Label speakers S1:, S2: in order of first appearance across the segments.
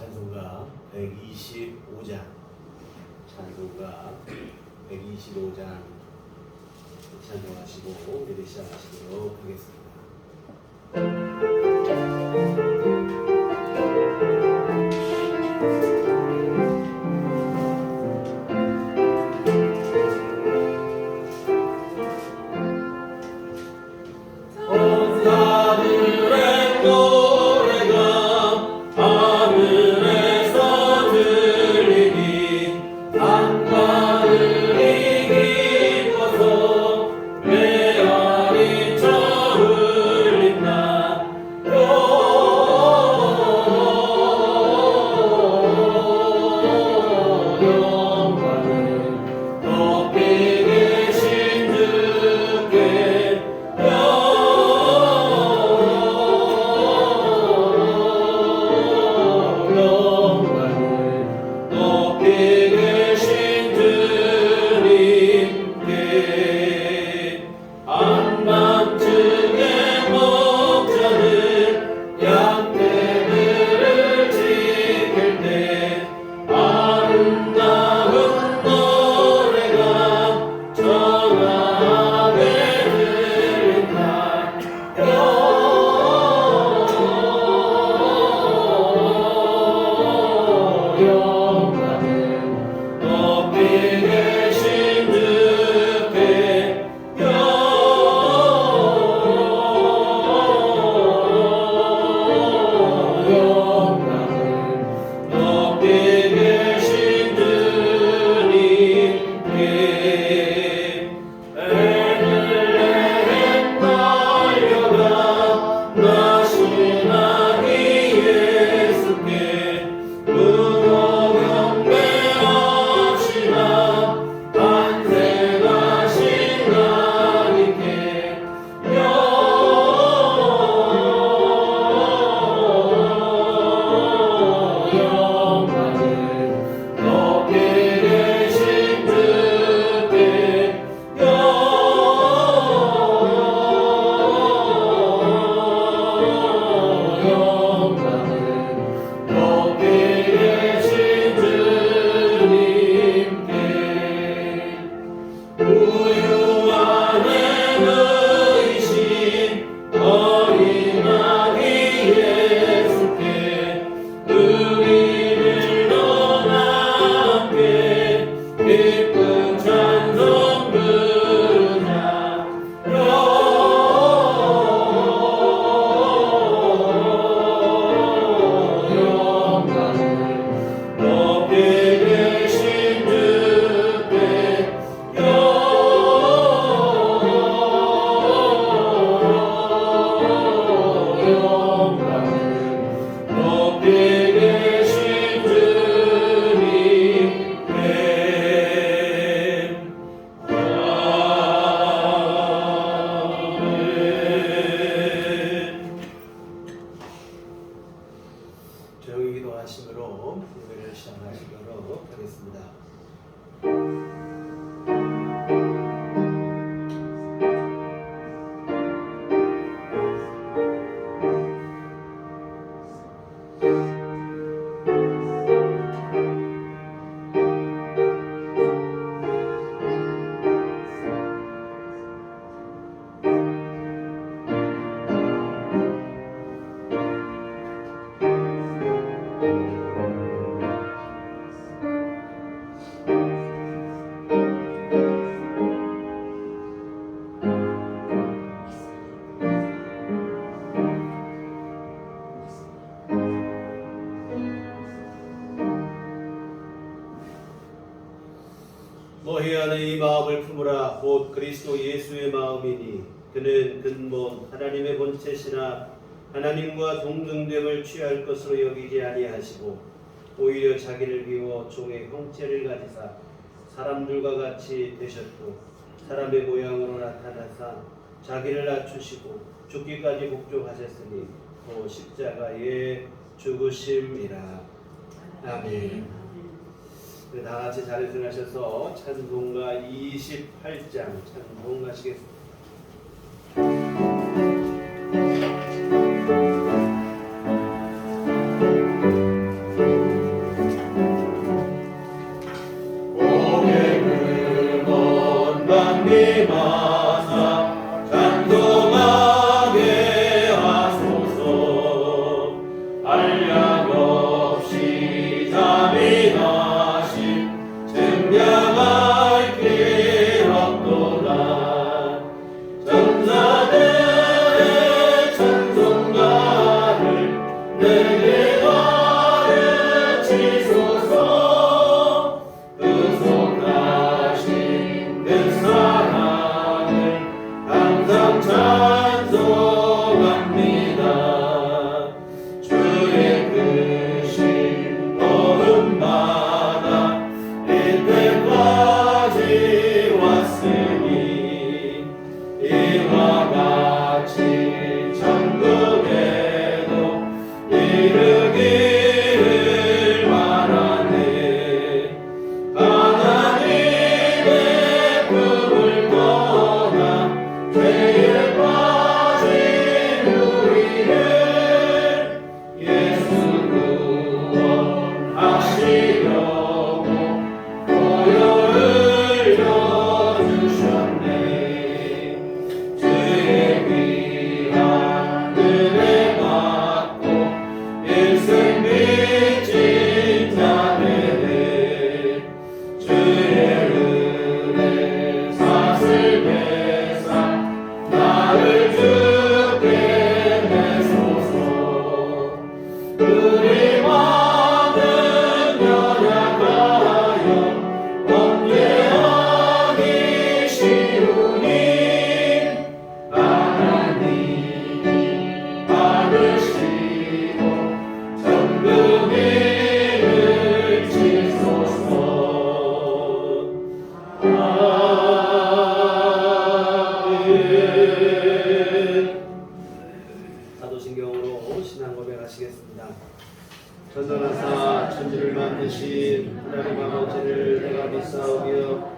S1: 찬송가 125장 찬송가 125장 찬송하시고 예배 시작하시도록 하겠습니다. 조용히 기도하심으로 예배를 시작하시도록 하겠습니다. 너희 안에 이 마음을 품으라. 곧 그리스도 예수의 마음이니 그는 근본 하나님의 본체시나 하나님과 동등됨을 취할 것으로 여기지 아니하시고 오히려 자기를 비워 종의 형체를 가지사 사람들과 같이 되셨고 사람의 모양으로 나타나사 자기를 낮추시고 죽기까지 복종하셨으니 또 십자가에 죽으심이라. 아멘. 다 같이 자리에 일어나셔서 찬송가 28장 찬송하시겠습니다. 전능하사 천지를 만드신 하나님 아버지를 내가 믿사오며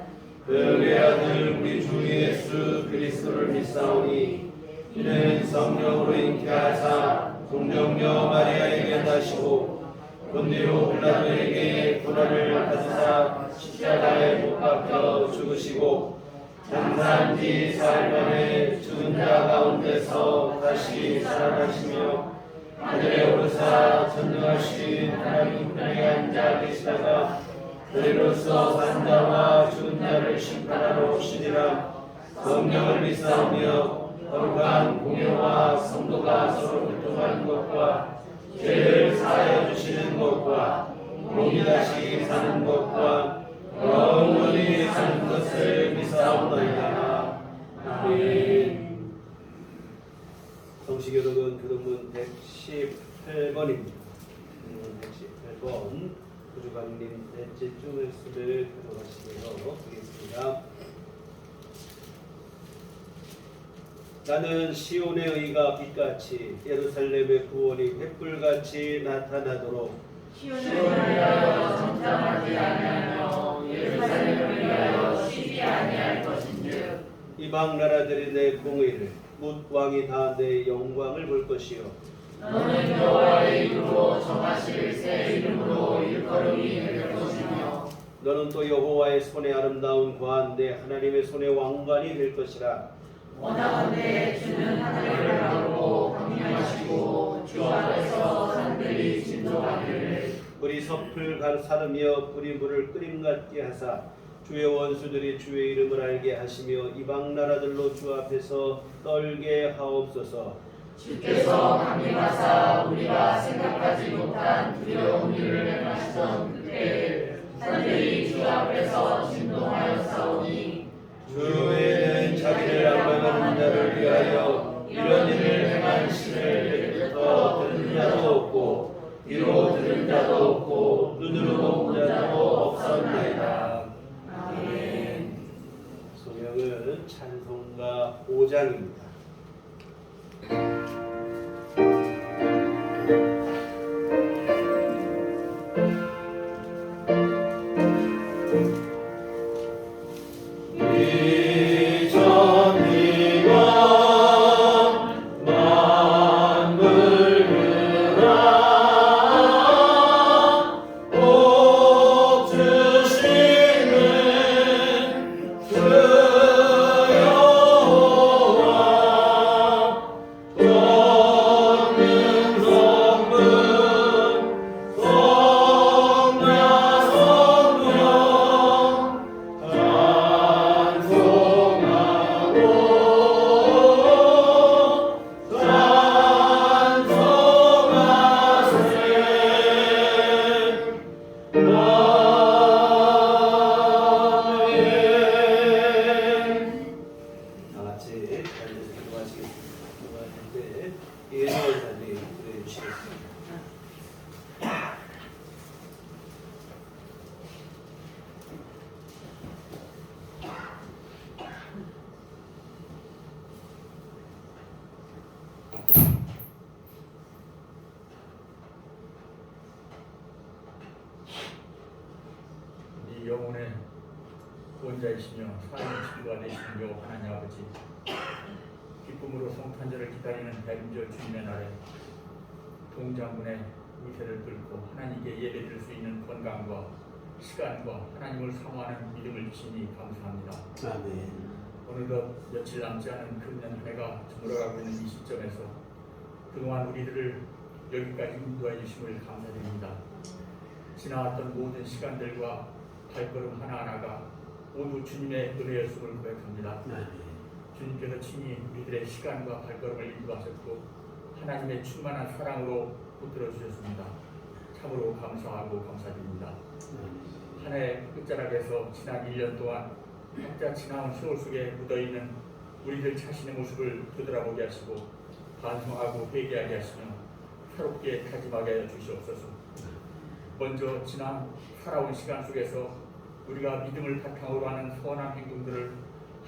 S1: 그의 아들 우리 주 예수 그리스도를 믿사오니 이는 성령으로 잉태하사 동정녀 마리아에게 나시고 본디오 빌라도에게 고난을 받으사 십자가에 못 박혀 죽으시고 장사한 지 사흘 만에 죽은 자 가운데서 다시 살아나시며 하늘에 오르사 전능하신 하나님 우편에 앉아 계시다가 너희로서 산 자와 죽은 자를 심판하러 오시리라. 성령을 믿사오며 거룩한 공예와 성도가 서로 교통하는 것과 죄를 사하여 주시는 것과 몸이 다시 사는 것과 영원히 사는 것을 믿사옵나이다. 아멘. 성시교독은 교독문 118번입니다. 118번 구주강림 넷째 주 말씀을 교독하시도록 하겠습니다. 나는 시온의 의가 빛같이 예루살렘의 구원이 횃불같이 나타나도록
S2: 시온을 위하여 정탐하지 아니하며 예루살렘을 위하여 쉬지 아니할 것인즉
S1: 이방 나라들이 내 공의를 묻 왕이 다 내 영광을 볼 것이요
S2: 너는 여호와의 이름으로 정하실 새 이름으로 일컬음이 될 것이며
S1: 너는 또 여호와의 손에 아름다운 관 내 하나님의 손에 왕관이 될 것이라.
S2: 원하건대 주는 하늘을 가르고 강림하시고 주 앞에서 산들이 진동하기를
S1: 불이 섭을 가르사르며 불이 물을 끓임 같게 하사 주의 원수들이 주의 이름을 알게 하시며 이방 나라들로 주 앞에서 떨게 하옵소서.
S2: 주께서 강림하사 우리가 생각하지 못한 두려운 일을 행하시던 그때 산들이 주 앞에서 진동하였사오니
S1: 주에는 자기를 악망하는 자를 위하여 이런 일을 행한 신을 내게부터 들은 자도 없고 귀로 들은 자도 없고 눈으로 본 자도 없었나이다.
S2: 아멘.
S1: 성경은 찬송가 5장입니다.
S3: 그 자이시며 사람의 친구가 되시는 여호와 하나님 아버지, 기쁨으로 성탄절을 기다리는 대림절 주님의 날에 동장군의 위세를 뚫고 하나님께 예배드릴 수 있는 건강과 시간과 하나님을 사모하는 믿음을 주시니 감사합니다.
S1: 아멘.
S3: 어느덧 며칠 남지 않은 금년 한 해가 저물어가고 있는 이 시점에서 그동안 우리들을 여기까지 인도해 주심을 감사드립니다. 지나왔던 모든 시간들과 발걸음 하나하나가 모두 주님의 은혜였음을 고백합니다. 주님께서 친히 우리들의 시간과 발걸음을 인도하셨고 하나님의 충만한 사랑으로 붙들어 주셨습니다. 참으로 감사하고 감사드립니다. 한 해 끝자락에서 지난 1년 동안 각자 지나온 세월 속에 묻어있는 우리들 자신의 모습을 되돌아보게 하시고 반성하고 회개하게 하시며 새롭게 다짐하게 하여 주시옵소서. 먼저 지난 살아온 시간 속에서 우리가 믿음을 바탕으로 하는 선한 행동들을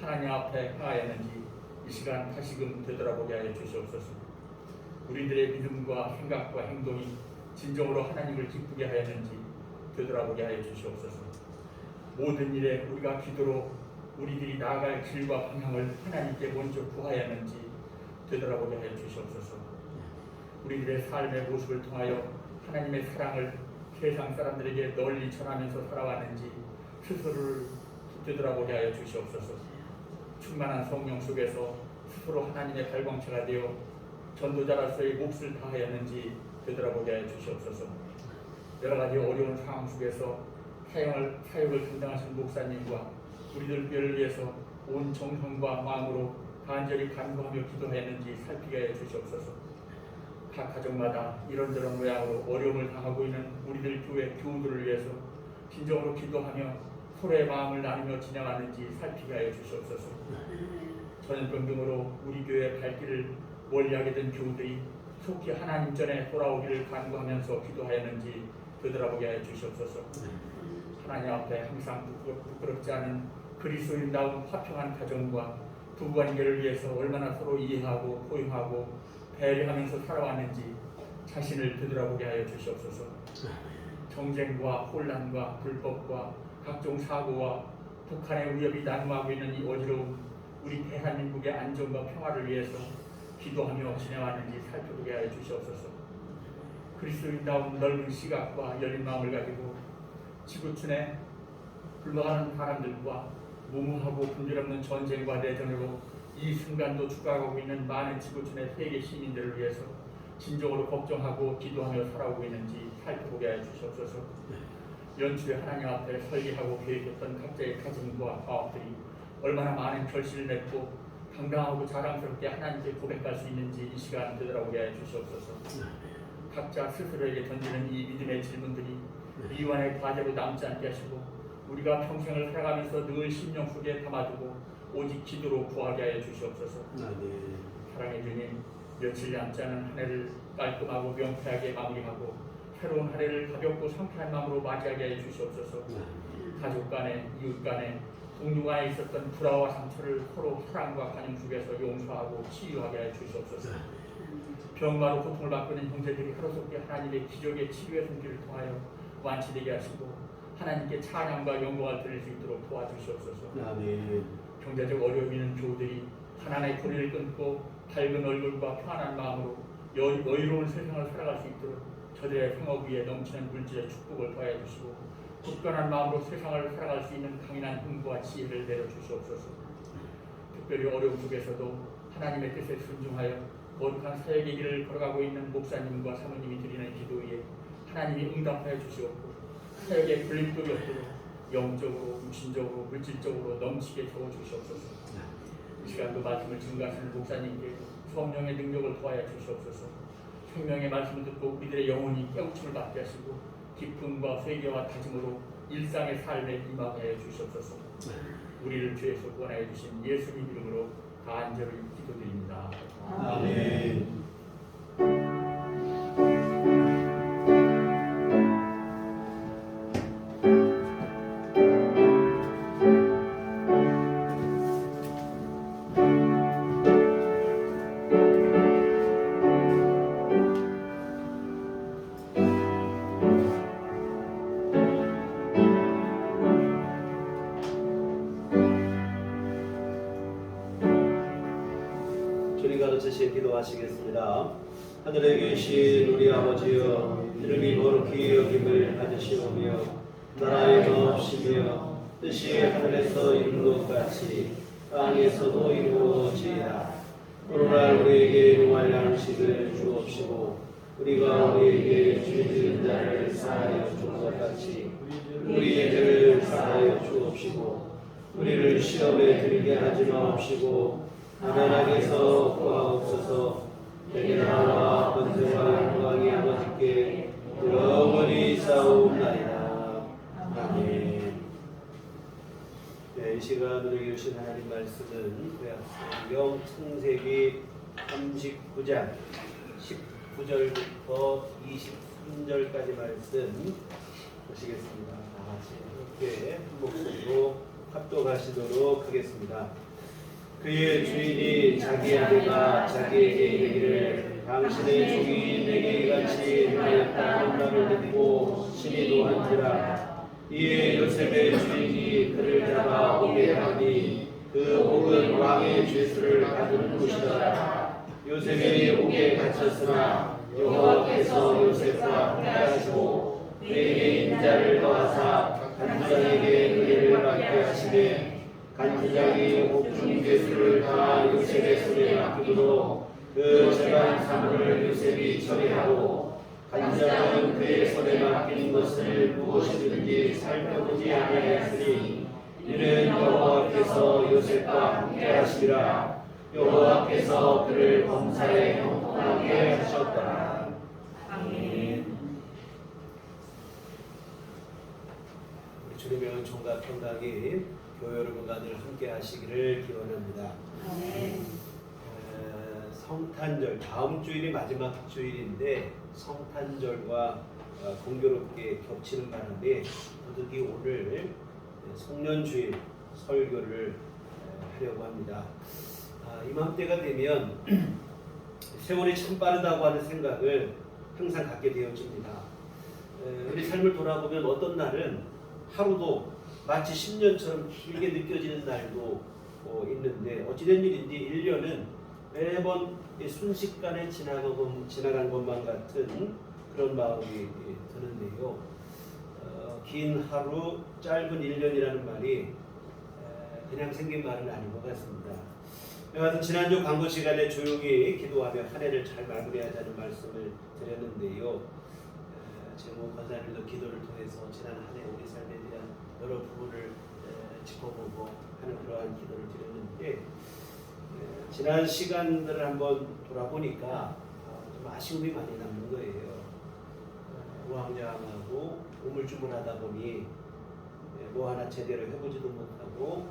S3: 하나님 앞에 행하였는지 이 시간 다시금 되돌아보게 하여 주시옵소서. 우리들의 믿음과 생각과 행동이 진정으로 하나님을 기쁘게 하였는지 되돌아보게 하여 주시옵소서. 모든 일에 우리가 기도로 우리들이 나아갈 길과 방향을 하나님께 먼저 구하였는지 되돌아보게 하여 주시옵소서. 우리들의 삶의 모습을 통하여 하나님의 사랑을 세상 사람들에게 널리 전하면서 살아왔는지 스스로를 되돌아보게 하여 주시옵소서. 충만한 성령 속에서 스스로 하나님의 발광체가 되어 전도자로서의 몫을 다하였는지 되돌아보게 하여 주시옵소서. 여러 가지 어려운 상황 속에서 사역을 감당하신 목사님과 우리들 교회를 위해서 온 정성과 마음으로 간절히 간구하며 기도했는지 살피게 하여 주시옵소서. 각 가정마다 이런저런 모양으로 어려움을 당하고 있는 우리들 교회 교우들을 위해서 진정으로 기도하며 서로의 마음을 나누며 지나가는지 살피게 하여 주시옵소서. 전염병 등으로 우리 교회의 발길을 멀리하게 된 교우들이 속히 하나님 전에 돌아오기를 간구하면서 기도하였는지 되돌아보게 하여 주시옵소서. 하나님 앞에 항상 부끄럽지 않은 그리스도인다운 화평한 가정과 부부관계를 위해서 얼마나 서로 이해하고 포용하고 배려하면서 살아왔는지 자신을 되돌아보게 하여 주시옵소서. 정쟁과 혼란과 불법과 각종 사고와 북한의 위협이 난무하고 있는 이 어지러운 우리 대한민국의 안전과 평화를 위해서 기도하며 지내왔는지 살펴보게 하여 주시옵소서. 그리스도인다운 넓은 시각과 열린 마음을 가지고 지구촌에 굴러가는 사람들과 무모하고 분별없는 전쟁과 내전으로 이 순간도 죽어가고 있는 많은 지구촌의 세계 시민들을 위해서 진정으로 걱정하고 기도하며 살아오고 있는지 살펴보게 하여 주시옵소서. 연초에 하나님 앞에 설계하고 계획했던 각자의 다짐과 과업들이 얼마나 많은 결실을 맺고 당당하고 자랑스럽게 하나님께 고백할 수 있는지 이 시간 되돌아보게 하여 주시옵소서. 각자 스스로에게 던지는 이 믿음의 질문들이 미완의 과제로 남지 않게 하시고 우리가 평생을 살아가면서 늘 심령 속에 담아두고 오직 기도로 구하게 하여 주시옵소서. 사랑의 주님, 며칠 남지 않은 한 해를 깔끔하고 명쾌하게 마무리하고 새로운 한 해를 가볍고 상쾌한 마음으로 맞이하게 하여 주시옵소서. 가족 간에, 이웃 간에, 동료 간에 있었던 불화와 상처를 서로 사랑과 관용 속에서 용서하고 치유하게 하여 주시옵소서. 병마로 고통을 받고 있는 형제들이 하루속히 하나님의 기적의 치료의 손길을 통하여 완치되게 하시고 하나님께 찬양과 영광을 드릴 수 있도록 도와주시옵소서. 경제적 어려움이 있는 교우들이 하나님의 고리를 끊고 밝은 얼굴과 편안한 마음으로 여유로운 세상을 살아갈 수 있도록 저들의 생업 위에 넘치는 물질의 축복을 더해 주시고 굳건한 마음으로 세상을 살아갈 수 있는 강인한 힘과 지혜를 내려주시옵소서. 특별히 어려움 속에서도 하나님의 뜻에 순종하여 거룩한 사역의 길을 걸어가고 있는 목사님과 사모님이 드리는 기도에 하나님이 응답하여 주시옵고 사역의 불림돌이 없도록 영적으로, 육신적으로, 물질적으로 넘치게 채워주시옵소서. 이 시간도 말씀을 증거하시는 목사님께 성령의 능력을 도하여 주시옵소서. 생명의 말씀을 듣고 우리들의 영혼이 깨우침을 받게 하시고 기쁨과 회개와 다짐으로 일상의 삶에 임하게 하여 주시옵소서. 우리를 죄에서 구원하여 주신 예수님 이름으로 간절히 기도드립니다.
S1: 아멘. 기도하시겠습니다. 하늘에 계신 우리 아버지여, 이름이 거룩히 여김을 받으시오며 나라의 마옵시며 뜻이 하늘에서 이룬 것 같이 땅에서도 이루어지이다. 오늘날 우리에게 용할 양식을 주옵시고 우리가 우리에게 죄 지은 자를 사하여 준 것 같이 우리의 죄를 사하여 주옵시고 우리를 시험에 들게 하지 마옵시고 다만 악에서 구하옵소서. 내게 나라와 권세와 영광이 아버지께 영원히 싸움나이다. 아멘. 이 시간 우리에게 주신 하나님 말씀은 구약성경 창세기 39장 19절부터 23절까지 말씀 보시겠습니다. 다 같이 함께 한 목소리로 합독하시도록 하겠습니다. 그의 주인이 자기 아내가 자기에게 이르기를 당신의 종이 내게 이같이 하였다는 말을 듣고 신이 노한지라. 이에 요셉의 주인이 그를 잡아 오게 하니 그 옥은 왕의 죄수를 가두는 곳이더라. 요셉이 옥에 갇혔으나 여호와께서 요셉과 함께하시고 그에게 인자를 더하사 간부장에게 은혜를 받게 하시되 간부장이 옥중 죄수를 다 요셉의 손에 맡기므로 그 재반 사물을 요셉이 처리하고 간부장은 그의 손에 맡긴 것을 무엇이든지 살펴보지 아니하였으니 이는 여호와께서 요셉과 함께하시리라. 여호와께서 그를 범사에 형통하게 하셨더라. 아멘. 우리 주님의 은총과 평강이 교회 여러분과 늘 함께 하시기를 기원합니다. 성탄절 다음 주일이 마지막 주일인데 성탄절과 공교롭게 겹치는 바람에 부득이 오늘 송년주일 설교를 하려고 합니다. 이맘때가 되면 세월이 참 빠르다고 하는 생각을 항상 갖게 되어집니다. 우리 삶을 돌아보면 어떤 날은 하루도 마치 10년처럼 길게 느껴지는 날도 있는데 어찌된 일인지 1년은 매번 순식간에 지나간 것만 같은 그런 마음이 드는데요. 긴 하루, 짧은 1년이라는 말이 그냥 생긴 말은 아닌 것 같습니다. 여하튼 지난주 광고 시간에 조용히 기도하며 한 해를 잘 마무리하자는 말씀을 드렸는데요. 제목 권사님도 기도를 통해서 지난 한 해 우리 삶에 대한 여러 부분을 짚어보고 하는 그러한 기도를 드렸는데 지난 시간들을 한번 돌아보니까 좀 아쉬움이 많이 남는 거예요. 우왕좌왕하고 우물쭈물하다 보니 뭐 하나 제대로 해보지도 못하고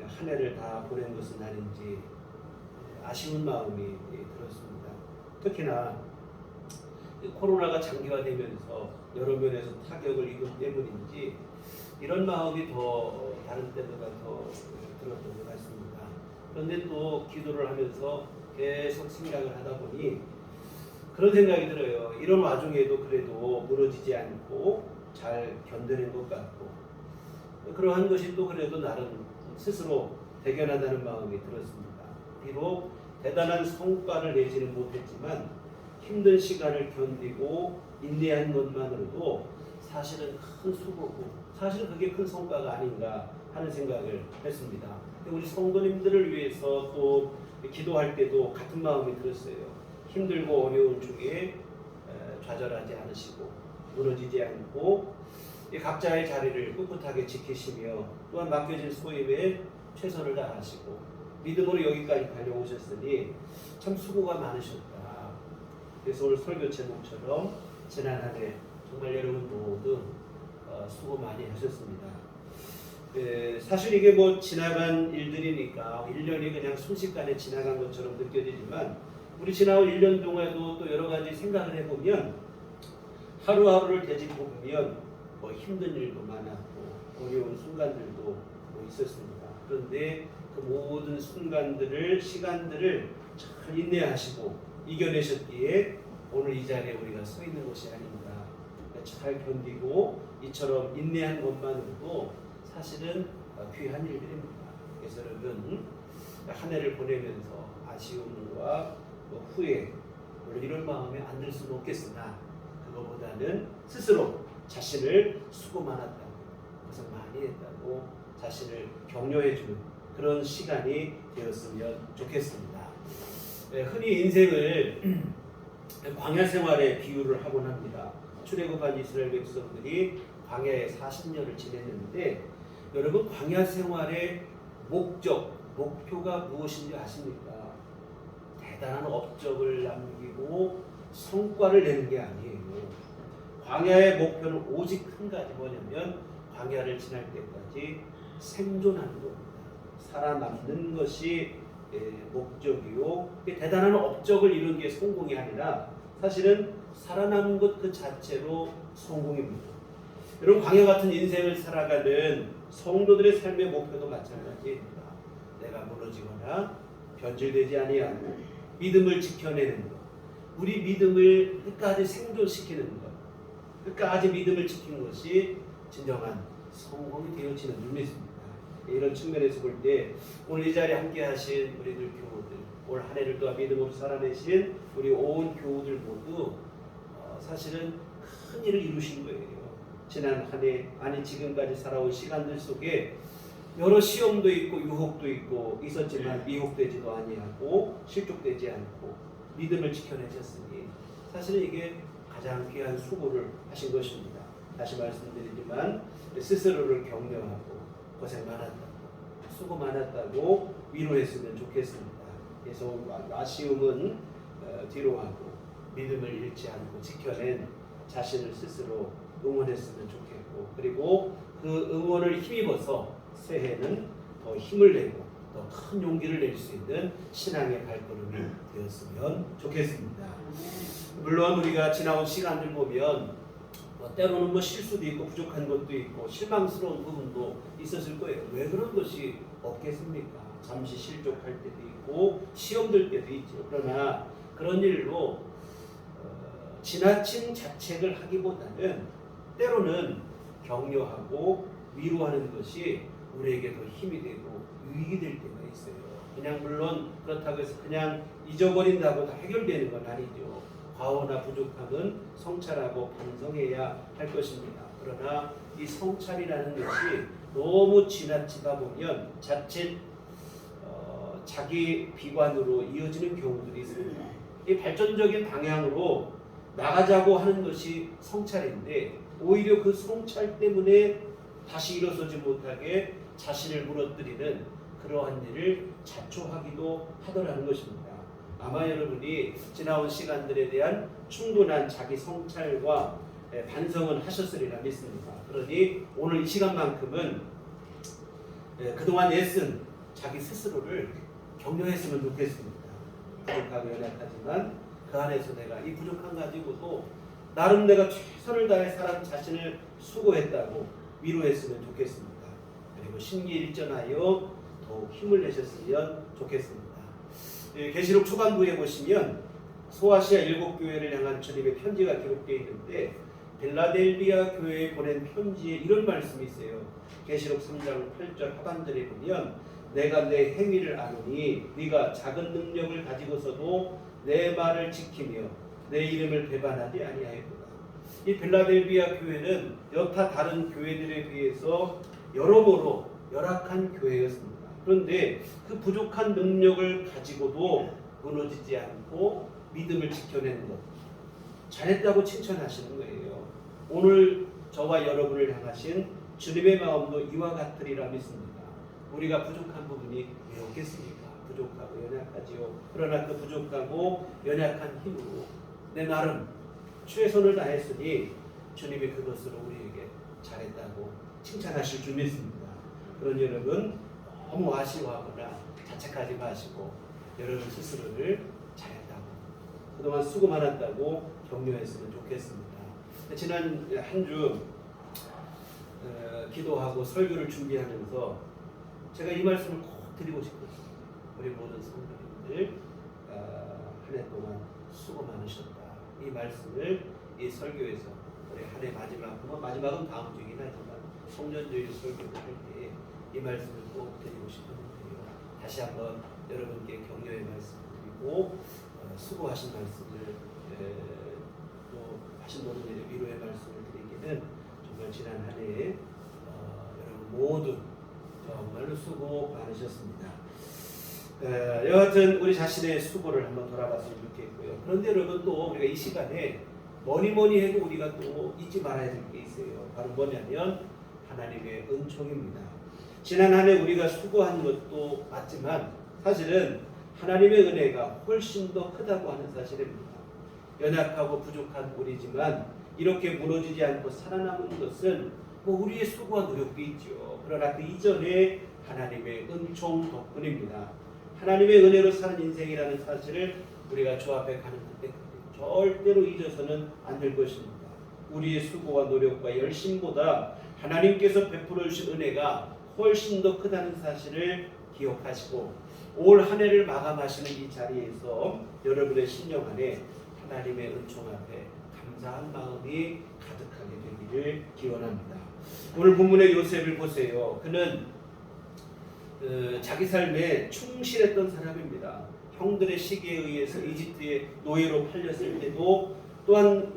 S1: 한 해를 다 보낸 것은 아닌지 아쉬운 마음이 들었습니다. 특히나 코로나가 장기화되면서 여러 면에서 타격을 입은 때문인지 이런 마음이 더 다른 때보다 더 들었던 것 같습니다. 그런데 또 기도를 하면서 계속 생각을 하다 보니 그런 생각이 들어요. 이런 와중에도 그래도 무너지지 않고 잘 견뎌낸 것 같고 그러한 것이 또 그래도 나름 스스로 대견하다는 마음이 들었습니다. 비록 대단한 성과를 내지는 못했지만 힘든 시간을 견디고 인내한 것만으로도 사실은 큰 수고고 사실은 그게 큰 성과가 아닌가 하는 생각을 했습니다. 우리 성도님들을 위해서 또 기도할 때도 같은 마음이 들었어요. 힘들고 어려운 중에 좌절하지 않으시고 무너지지 않고 각자의 자리를 꿋꿋하게 지키시며 또한 맡겨진 소임에 최선을 다하시고 믿음으로 여기까지 달려오셨으니 참 수고가 많으셨다. 그래서 오늘 설교 제목처럼 지난 한 해 정말 여러분 모두 수고 많이 하셨습니다. 사실 이게 뭐 지나간 일들이니까 1년이 그냥 순식간에 지나간 것처럼 느껴지지만 우리 지나온 1년 동안에도 또 여러 가지 생각을 해보면 하루하루를 되짚어보면 뭐 힘든 일도 많았고 어려운 순간들도 뭐 있었습니다. 그런데 그 모든 순간들을 시간들을 잘 인내하시고 이겨내셨기에 오늘 이 자리에 우리가 서 있는 것이 아닙니다. 잘 견디고 이처럼 인내한 것만으로도 사실은 귀한 일들입니다. 그래서 여러분
S4: 한 해를 보내면서 아쉬움과 뭐 후회 물론 이런 마음에 안 들 수는 없겠으나 그거보다는 스스로 자신을 수고 많았다고 고생 많이 했다고 자신을 격려해주는 그런 시간이 되었으면 좋겠습니다. 흔히 인생을 광야 생활에 비유를 하곤 합니다. 출애굽한 이스라엘 백성들이 광야에 40년을 지냈는데 여러분 광야 생활의 목표가 무엇인지 아십니까? 대단한 업적을 남기고 성과를 내는 게 아니에요. 광야의 목표는 오직 한 가지 뭐냐면 광야를 지날 때까지 생존하는 겁니다. 살아남는 것이 목적이요. 대단한 업적을 이룬 게 성공이 아니라 사실은 살아남은 것 그 자체로 성공입니다. 여러분 광야 같은 인생을 살아가는 성도들의 삶의 목표도 마찬가지입니다. 내가 무너지거나 변질되지 아니하고 믿음을 지켜내는 것, 우리 믿음을 끝까지 생존시키는 것, 끝까지 믿음을 지킨 것이 진정한 성공이 되어지는 줄 믿습니다. 이런 측면에서 볼 때 오늘 이 자리에 함께 하신 우리들 교우들, 올 한 해를 또한 믿음으로 살아내신 우리 온 교우들 모두 사실은 큰 일을 이루신 거예요. 지난 한 해, 아니 지금까지 살아온 시간들 속에 여러 시험도 있고 유혹도 있고 있었지만 미혹되지도 아니하고 실족되지 않고 믿음을 지켜내셨으니 사실은 이게 가장 귀한 수고를 하신 것입니다. 다시 말씀드리지만 스스로를 격려하고 고생 많았다고 수고 많았다고 위로했으면 좋겠습니다. 그래서 아쉬움은 뒤로 하고 믿음을 잃지 않고 지켜낸 자신을 스스로 응원했으면 좋겠고 그리고 그 응원을 힘입어서 새해는 더 힘을 내고 더 큰 용기를 낼 수 있는 신앙의 발걸음이 되었으면 좋겠습니다. 물론 우리가 지나온 시간을 보면 때로는 뭐 실수도 있고 부족한 것도 있고 실망스러운 부분도 있었을 거예요. 왜 그런 것이 없겠습니까? 잠시 실족할 때도 있고 시험 들 때도 있죠. 그러나 그런 일로 지나친 자책을 하기보다는 때로는 격려하고 위로하는 것이 우리에게 더 힘이 되고 유익이 될 때가 있어요. 그냥 물론 그렇다고 해서 그냥 잊어버린다고 다 해결되는 건 아니죠. 과오나 부족함은 성찰하고 반성해야 할 것입니다. 그러나 이 성찰이라는 것이 너무 지나치다 보면 자칫 자기 비관으로 이어지는 경우들이 있습니다. 이 발전적인 방향으로 나가자고 하는 것이 성찰인데 오히려 그 성찰 때문에 다시 일어서지 못하게 자신을 무너뜨리는 그러한 일을 자초하기도 하더라는 것입니다. 아마 여러분이 지나온 시간들에 대한 충분한 자기 성찰과 반성은 하셨으리라 믿습니다. 그러니 오늘 이 시간만큼은 그동안 애쓴 자기 스스로를 격려했으면 좋겠습니다. 부족하고 연약하지만 그 안에서 내가 이 부족한 가지고도 나름 내가 최선을 다해 사람 자신을 수고했다고 위로했으면 좋겠습니다. 그리고 심기일전하여 더욱 힘을 내셨으면 좋겠습니다. 계시록 초반부에 보시면 소아시아 7교회를 향한 주님의 편지가 기록되어 있는데 빌라델비아 교회에 보낸 편지에 이런 말씀이 있어요. 계시록 3장 8절 하반절에 보면 내가 내 행위를 아노니 네가 작은 능력을 가지고서도 내 말을 지키며 내 이름을 배반하지 아니하였구나. 이 빌라델비아 교회는 여타 다른 교회들에 비해서 여러모로 열악한 교회였습니다. 그런데 그 부족한 능력을 가지고도 무너지지 않고 믿음을 지켜낸 것 잘했다고 칭찬하시는 거예요. 오늘 저와 여러분을 향하신 주님의 마음도 이와 같으리라 믿습니다. 우리가 부족한 부분이 왜 없겠습니까? 부족하고 연약하지요. 그러나 그 부족하고 연약한 힘으로 내 나름 최선을 다했으니 주님이 그것으로 우리에게 잘했다고 칭찬하실 줄 믿습니다. 그런 여러분 너무 아쉬워하거나 자책하지 마시고 여러분 스스로를 잘했다고 그동안 수고 많았다고 격려했으면 좋겠습니다. 지난 한 주 기도하고 설교를 준비하면서 제가 이 말씀을 꼭 드리고 싶었습니다. 우리 모든 성도님들 한 해 동안 수고 많으셨다. 이 말씀을 이 설교에서 우리 한 해 마지막은 다음 주이긴 하지만 송년주일 설교를 할 때 이 말씀을 꼭 드리고 싶었는데요. 다시 한번 여러분께 격려의 말씀 드리고 수고하신 말씀을 또 하신 모든 일에 위로의 말씀을 드리기는 정말 지난 한 해 여러분 모두 정말로 수고 많으셨습니다. 여하튼 우리 자신의 수고를 한번 돌아봤으면 좋겠고요. 그런데 여러분 또 우리가 이 시간에 뭐니 해도 우리가 또 잊지 말아야 될 게 있어요. 바로 뭐냐면 하나님의 은총입니다. 지난 한 해 우리가 수고한 것도 맞지만 사실은 하나님의 은혜가 훨씬 더 크다고 하는 사실입니다. 연약하고 부족한 우리지만 이렇게 무너지지 않고 살아남은 것은 뭐 우리의 수고와 노력도 있죠. 그러나 그 이전에 하나님의 은총 덕분입니다. 하나님의 은혜로 사는 인생이라는 사실을 우리가 주 앞에 가는 그때까지 절대로 잊어서는 안 될 것입니다. 우리의 수고와 노력과 열심보다 하나님께서 베풀어 주신 은혜가 훨씬 더 크다는 사실을 기억하시고 올 한 해를 마감하시는 이 자리에서 여러분의 심령 안에 하나님의 은총 앞에 감사한 마음이 가득하게 되기를 기원합니다. 오늘 본문의 요셉을 보세요. 그는 자기 삶에 충실했던 사람입니다. 형들의 시기에 의해서 이집트의 노예로 팔렸을 때도 또한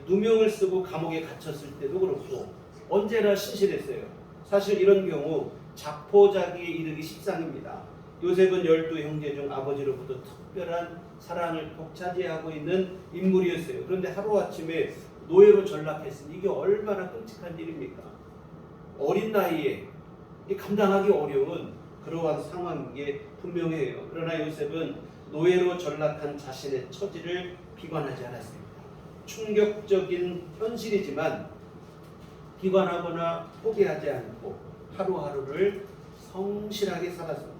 S4: 누명을 쓰고 감옥에 갇혔을 때도 그렇고 언제나 신실했어요. 사실 이런 경우 자포자기에 이르기 십상입니다. 요셉은 12 형제 중 아버지로부터 특별한 사랑을 독차지하고 있는 인물이었어요. 그런데 하루아침에 노예로 전락했으니 이게 얼마나 끔찍한 일입니까? 어린 나이에 감당하기 어려운 그러한 상황인 게 분명해요. 그러나 요셉은 노예로 전락한 자신의 처지를 비관하지 않았습니다. 충격적인 현실이지만 비관하거나 포기하지 않고 하루하루를 성실하게 살았습니다.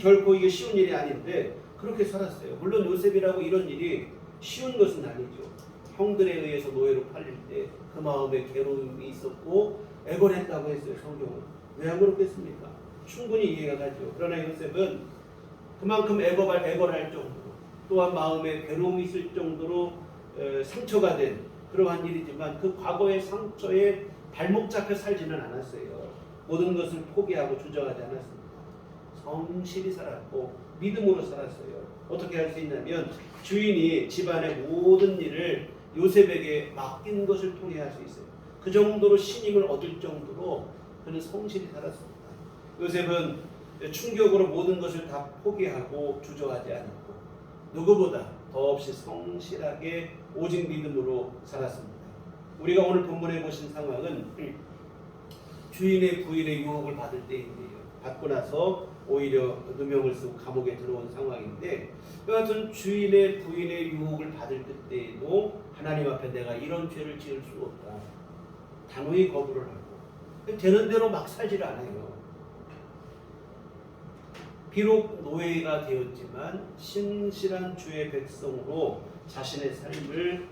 S4: 결코 이게 쉬운 일이 아닌데 그렇게 살았어요. 물론 요셉이라고 이런 일이 쉬운 것은 아니죠. 형들에 의해서 노예로 팔릴 때 그 마음에 괴로움이 있었고 애걸했다고 했어요. 성경은. 왜 안 그렇겠습니까? 충분히 이해가 가죠. 그러나 요셉은 그만큼 애걸할 정도로 또한 마음에 괴로움이 있을 정도로 상처가 된 그러한 일이지만 그 과거의 상처에 발목 잡혀 살지는 않았어요. 모든 것을 포기하고 주저하지 않았습니다. 성실히 살았고 믿음으로 살았어요. 어떻게 할 수 있냐면 주인이 집안의 모든 일을 요셉에게 맡긴 것을 통해 할 수 있어요. 그 정도로 신임을 얻을 정도로 그는 성실히 살았습니다. 요셉은 충격으로 모든 것을 다 포기하고 주저하지 않았고 누구보다 더없이 성실하게 오직 믿음으로 살았습니다. 우리가 오늘 본문에 보신 상황은 주인의 부인의 유혹을 받을 때인데요. 받고 나서 오히려 누명을 쓰고 감옥에 들어온 상황인데 여하튼 주인의 부인의 유혹을 받을 그때에도 하나님 앞에 내가 이런 죄를 지을 수 없다. 단호히 거부를 하고 되는 대로 막 살지를 않아요. 비록 노예가 되었지만 신실한 주의 백성으로 자신의 삶을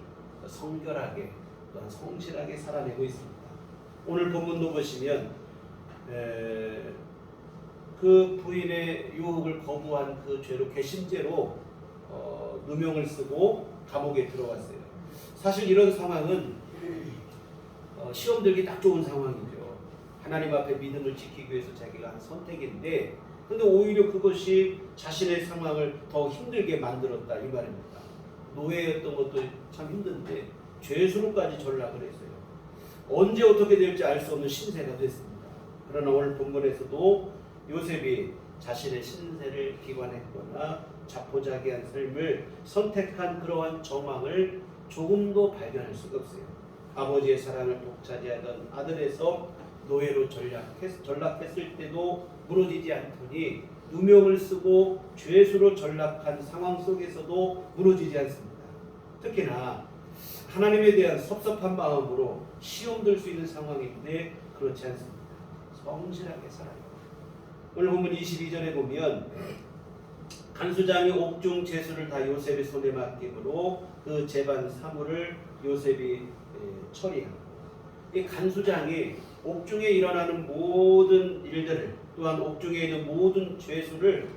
S4: 성결하게 또한 성실하게 살아내고 있습니다. 오늘 본문도 보시면 그 부인의 유혹을 거부한 그 죄로 괘씸죄로 누명을 쓰고 감옥에 들어갔어요. 사실 이런 상황은 시험 들기 딱 좋은 상황이죠. 하나님 앞에 믿음을 지키기 위해서 자기가 한 선택인데 근데 오히려 그것이 자신의 상황을 더 힘들게 만들었다 이 말입니다. 노예였던 것도 참 힘든데 죄수로까지 전락을 했어요. 언제 어떻게 될지 알 수 없는 신세가 됐습니다. 그러나 오늘 본문에서도 요셉이 자신의 신세를 비관했거나 자포자기한 삶을 선택한 그러한 정황을 조금도 발견할 수가 없어요. 아버지의 사랑을 독차지하던 아들에서 노예로 전락했을 때도 무너지지 않더니 누명을 쓰고 죄수로 전락한 상황 속에서도 무너지지 않습니다. 특히나 하나님에 대한 섭섭한 마음으로 시험 들 수 있는 상황인데 그렇지 않습니다. 성실하게 살아요. 오늘 보면 22절에 보면 간수장이 옥중 제수를 다 요셉의 손에 맡김으로 그 재반 사물을 요셉이 처리하고 이 간수장이 옥중에 일어나는 모든 일들을 또한 옥중에 있는 모든 죄수를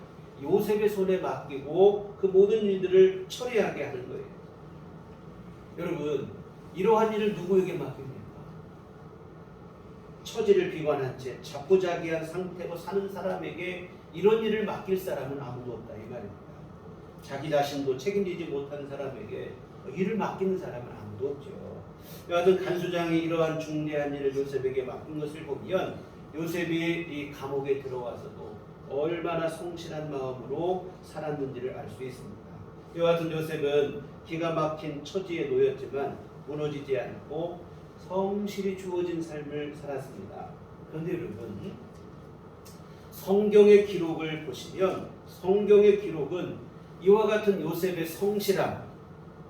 S4: 요셉의 손에 맡기고 그 모든 일들을 처리하게 하는 거예요. 여러분 이러한 일을 누구에게 맡깁니까? 처지를 비관한 채 자포자기한 상태로 사는 사람에게 이런 일을 맡길 사람은 아무도 없다 이 말입니다. 자기 자신도 책임지지 못한 사람에게 일을 맡기는 사람은 아무도 없죠. 여하튼 간수장이 이러한 중대한 일을 요셉에게 맡긴 것을 보면 요셉이 이 감옥에 들어와서도 얼마나 성실한 마음으로 살았는지를 알 수 있습니다. 여하튼 요셉은 기가 막힌 처지에 놓였지만 무너지지 않고 성실히 주어진 삶을 살았습니다. 그런데 여러분, 성경의 기록을 보시면 성경의 기록은 이와 같은 요셉의 성실함,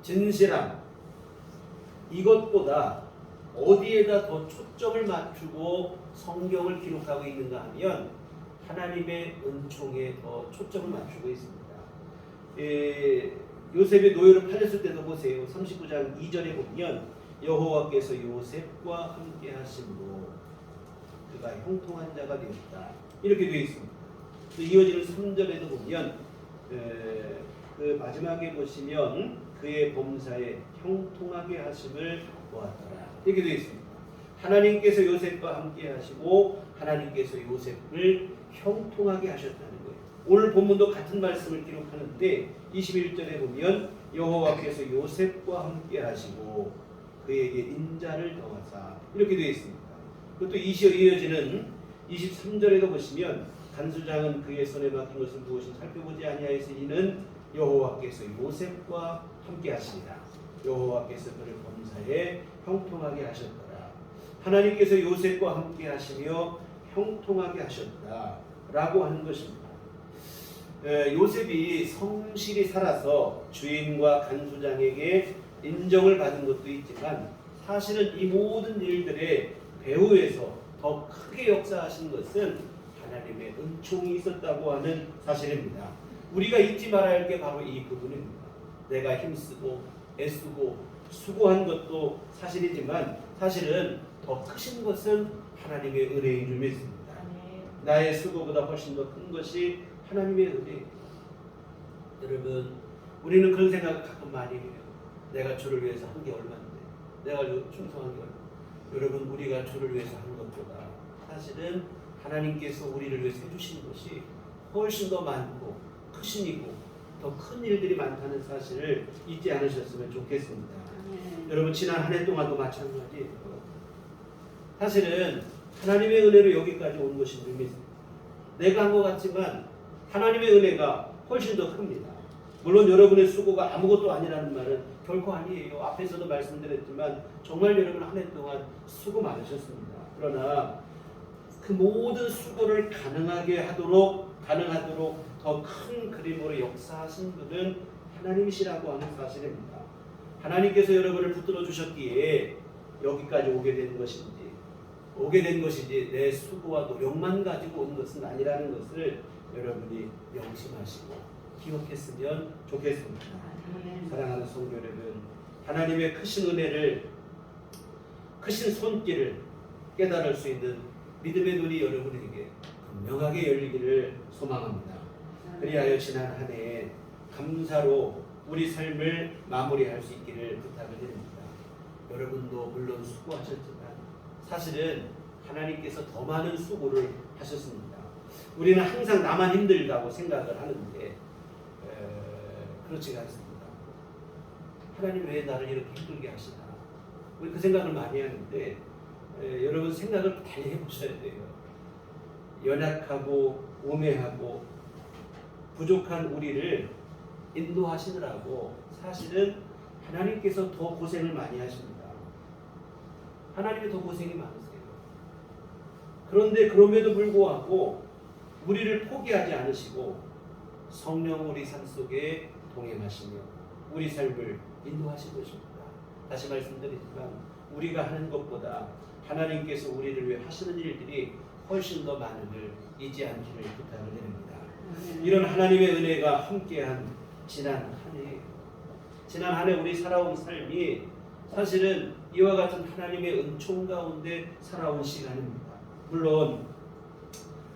S4: 진실함, 이것보다 어디에다 더 초점을 맞추고 성경을 기록하고 있는가 하면 하나님의 은총에 더 초점을 맞추고 있습니다. 요셉이 노예로 팔렸을 때도 보세요. 39장 2절에 보면 여호와께서 요셉과 함께 하심으로 그가 형통한 자가 되었다. 이렇게 되어 있습니다. 또 이어지는 3절에도 보면 그 마지막에 보시면 그의 범사에 형통하게 하심을 보았더라. 이렇게 되어 있습니다. 하나님께서 요셉과 함께 하시고 하나님께서 요셉을 형통하게 하셨다는 거예요. 오늘 본문도 같은 말씀을 기록하는데 21절에 보면 여호와께서 요셉과 함께 하시고 그에게 인자를 더하사 이렇게 되어 있습니다. 그것도 이어지는 23절에도 보시면 간수장은 그의 손에 맡긴 것을 무엇인지 살펴보지 아니하여서 이는 여호와께서 요셉과 함께 하시니라. 여호와께서 그를 범사에 형통하게 하셨더라. 하나님께서 요셉과 함께 하시며 형통하게 하셨다라고 하는 것입니다. 요셉이 성실히 살아서 주인과 간수장에게 인정을 받은 것도 있지만 사실은 이 모든 일들의 배후에서 더 크게 역사하신 것은 하나님의 은총이 있었다고 하는 사실입니다. 우리가 잊지 말아야 할 게 바로 이 부분입니다. 내가 힘쓰고 애쓰고 수고한 것도 사실이지만 사실은 더 크신 것은 하나님의 은혜인 줄 믿습니다. 나의 수고보다 훨씬 더 큰 것이 하나님의 은혜. 여러분, 우리는 그런 생각을 가끔 많이 해요. 내가 주를 위해서 한 게 얼마인데, 내가 충성한 게 얼마인데. 여러분, 우리가 주를 위해서 한 것보다 사실은 하나님께서 우리를 위해서 해주신 것이 훨씬 더 많고 크신이고 더 큰 일들이 많다는 사실을 잊지 않으셨으면 좋겠습니다. 여러분, 지난 한 해 동안도 마찬가지예요. 사실은 하나님의 은혜로 여기까지 온 것인 줄 믿습니다. 내가 한 것 같지만 하나님의 은혜가 훨씬 더 큽니다. 물론 여러분의 수고가 아무것도 아니라는 말은 결코 아니에요. 앞에서도 말씀드렸지만 정말 여러분 한 해 동안 수고 많으셨습니다. 그러나 그 모든 수고를 가능하도록 더 큰 그림으로 역사하신 분은 하나님이시라고 하는 사실입니다. 하나님께서 여러분을 붙들어 주셨기에 여기까지 오게 된 것이지 내 수고와 노력만 가지고 온 것은 아니라는 것을 여러분이 명심하시고 기억했으면 좋겠습니다. 사랑하는 성도 여러분, 하나님의 크신 은혜를, 크신 손길을 깨달을 수 있는 믿음의 눈이 여러분에게 분명하게 열리기를 소망합니다. 그리하여 지난 한 해 감사로 우리 삶을 마무리할 수 있기를 부탁을 드립니다. 여러분도 물론 수고하셨지만 사실은 하나님께서 더 많은 수고를 하셨습니다. 우리는 항상 나만 힘들다고 생각을 하는데 그렇지가 않습니다. 하나님 왜 나를 이렇게 힘들게 하시나? 우리 그 생각을 많이 하는데 여러분 생각을 달리 해보셔야 돼요. 연약하고 우매하고 부족한 우리를 인도하시느라고 사실은 하나님께서 더 고생을 많이 하십니다. 하나님이 더 고생이 많으세요. 그런데 그럼에도 불구하고 우리를 포기하지 않으시고 성령 우리 삶 속에 동행하시며 우리 삶을 인도하실 것입니다. 다시 말씀드리지만 우리가 하는 것보다 하나님께서 우리를 위해 하시는 일들이 훨씬 더 많음을 잊지 않기를 부탁을 드립니다. 이런 하나님의 은혜가 함께한 지난 한 해 우리 살아온 삶이 사실은 이와 같은 하나님의 은총 가운데 살아온 시간입니다. 물론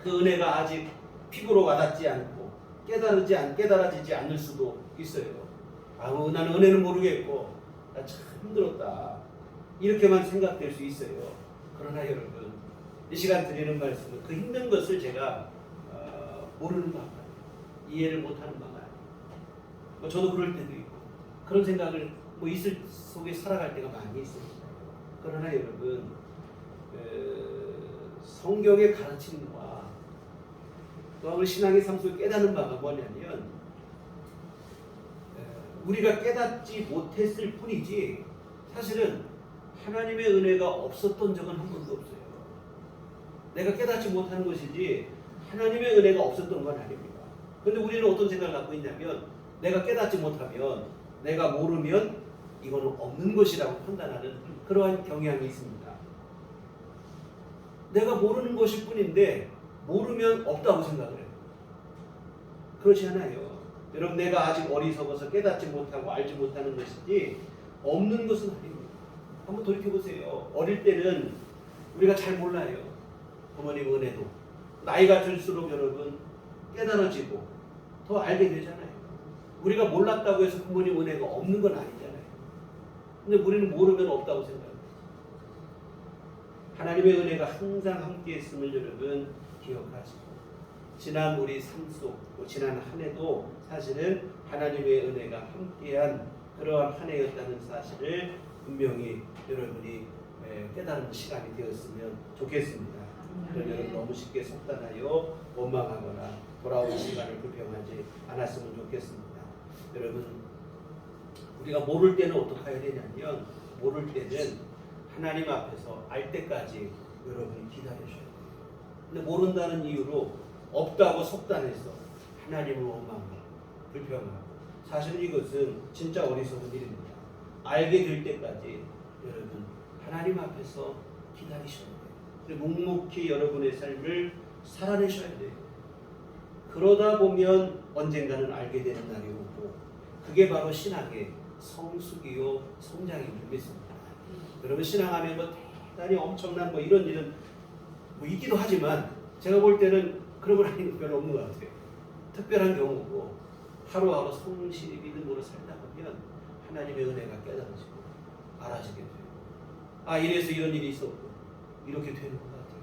S4: 그 은혜가 아직 피부로 와닿지 않고 깨달아지지 않을 수도 있어요. 나는 은혜는 모르겠고 나 참 힘들었다 이렇게만 생각될 수 있어요. 그러나 여러분, 이 시간 드리는 말씀은 그 힘든 것을 제가 모르는 마음 아니에요. 이해를 못하는 마음 아니에요. 뭐 저도 그럴 때도 있고 그런 생각을 뭐 있을 속에 살아갈 때가 많이 있습니다. 그러나 여러분 성경의 가르침과 또 신앙의 삶 속에 깨닫는 바가 뭐냐면 우리가 깨닫지 못했을 뿐이지 사실은 하나님의 은혜가 없었던 적은 한 번도 없어요. 내가 깨닫지 못하는 것이지 하나님의 은혜가 없었던 건 아닙니다. 그런데 우리는 어떤 생각을 갖고 있냐면 내가 깨닫지 못하면 내가 모르면 이거는 없는 것이라고 판단하는 그러한 경향이 있습니다. 내가 모르는 것일 뿐인데 모르면 없다고 생각을 해요. 그렇지 않아요. 여러분 내가 아직 어리석어서 깨닫지 못하고 알지 못하는 것이지 없는 것은 아닙니다. 한번 돌이켜보세요. 어릴 때는 우리가 잘 몰라요. 부모님 은혜도. 나이가 들수록 여러분 깨달아지고 더 알게 되잖아요. 우리가 몰랐다고 해서 부모님 은혜가 없는 건 아니잖아요. 근데 우리는 모르면 없다고 생각합니다. 하나님의 은혜가 항상 함께 있음을 여러분 기억하시고 지난 우리 삶 속, 지난 한 해도 사실은 하나님의 은혜가 함께한 그러한 한 해였다는 사실을 분명히 여러분이 깨달은 시간이 되었으면 좋겠습니다. 여러분 너무 쉽게 속단하여 원망하거나 돌아오는 시간을 불평하지 않았으면 좋겠습니다. 여러분 우리가 모를 때는 어떻게 해야 되냐면 모를 때는 하나님 앞에서 알 때까지 여러분이 기다리셔야 돼요. 근데 모른다는 이유로 없다고 속단해서 하나님을 원망하고 불평하고 사실 이것은 진짜 어리석은 일입니다. 알게 될 때까지 여러분 하나님 앞에서 기다리셔야 돼요. 그리고 묵묵히 여러분의 삶을 살아내셔야 돼요. 그러다 보면 언젠가는 알게 되는 날이 오고 그게 바로 신앙의 성숙이요 성장인 줄 믿습니다. 여러분 신앙하면 뭐 대단히 엄청난 뭐 이런 일은 뭐 있기도 하지만 제가 볼 때는 그런 건 아닌 별로 없는 것 같아요. 특별한 경우고 하루하루 성실히 믿음으로 살다 보면 하나님의 은혜가 깨달아지고 알아지게 돼요. 아 이래서 이런 일이 있었고 이렇게 되는 것 같아요.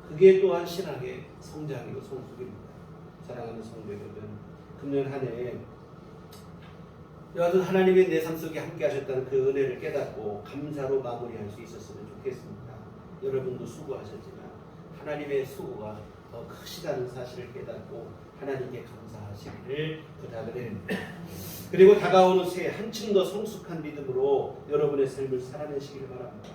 S4: 그게 또한 신앙의 성장이고 성숙입니다. 사랑하는 성도 여러분, 금년 한 해 여하튼 하나님의 내 삶 속에 함께 하셨다는 그 은혜를 깨닫고 감사로 마무리할 수 있었으면 좋겠습니다. 여러분도 수고하셨지만 하나님의 수고가 더 크시다는 사실을 깨닫고 하나님께 감사하시기를 부탁을 드립니다. 그리고 다가오는 새해 한층 더 성숙한 믿음으로 여러분의 삶을 살아내시기를 바랍니다.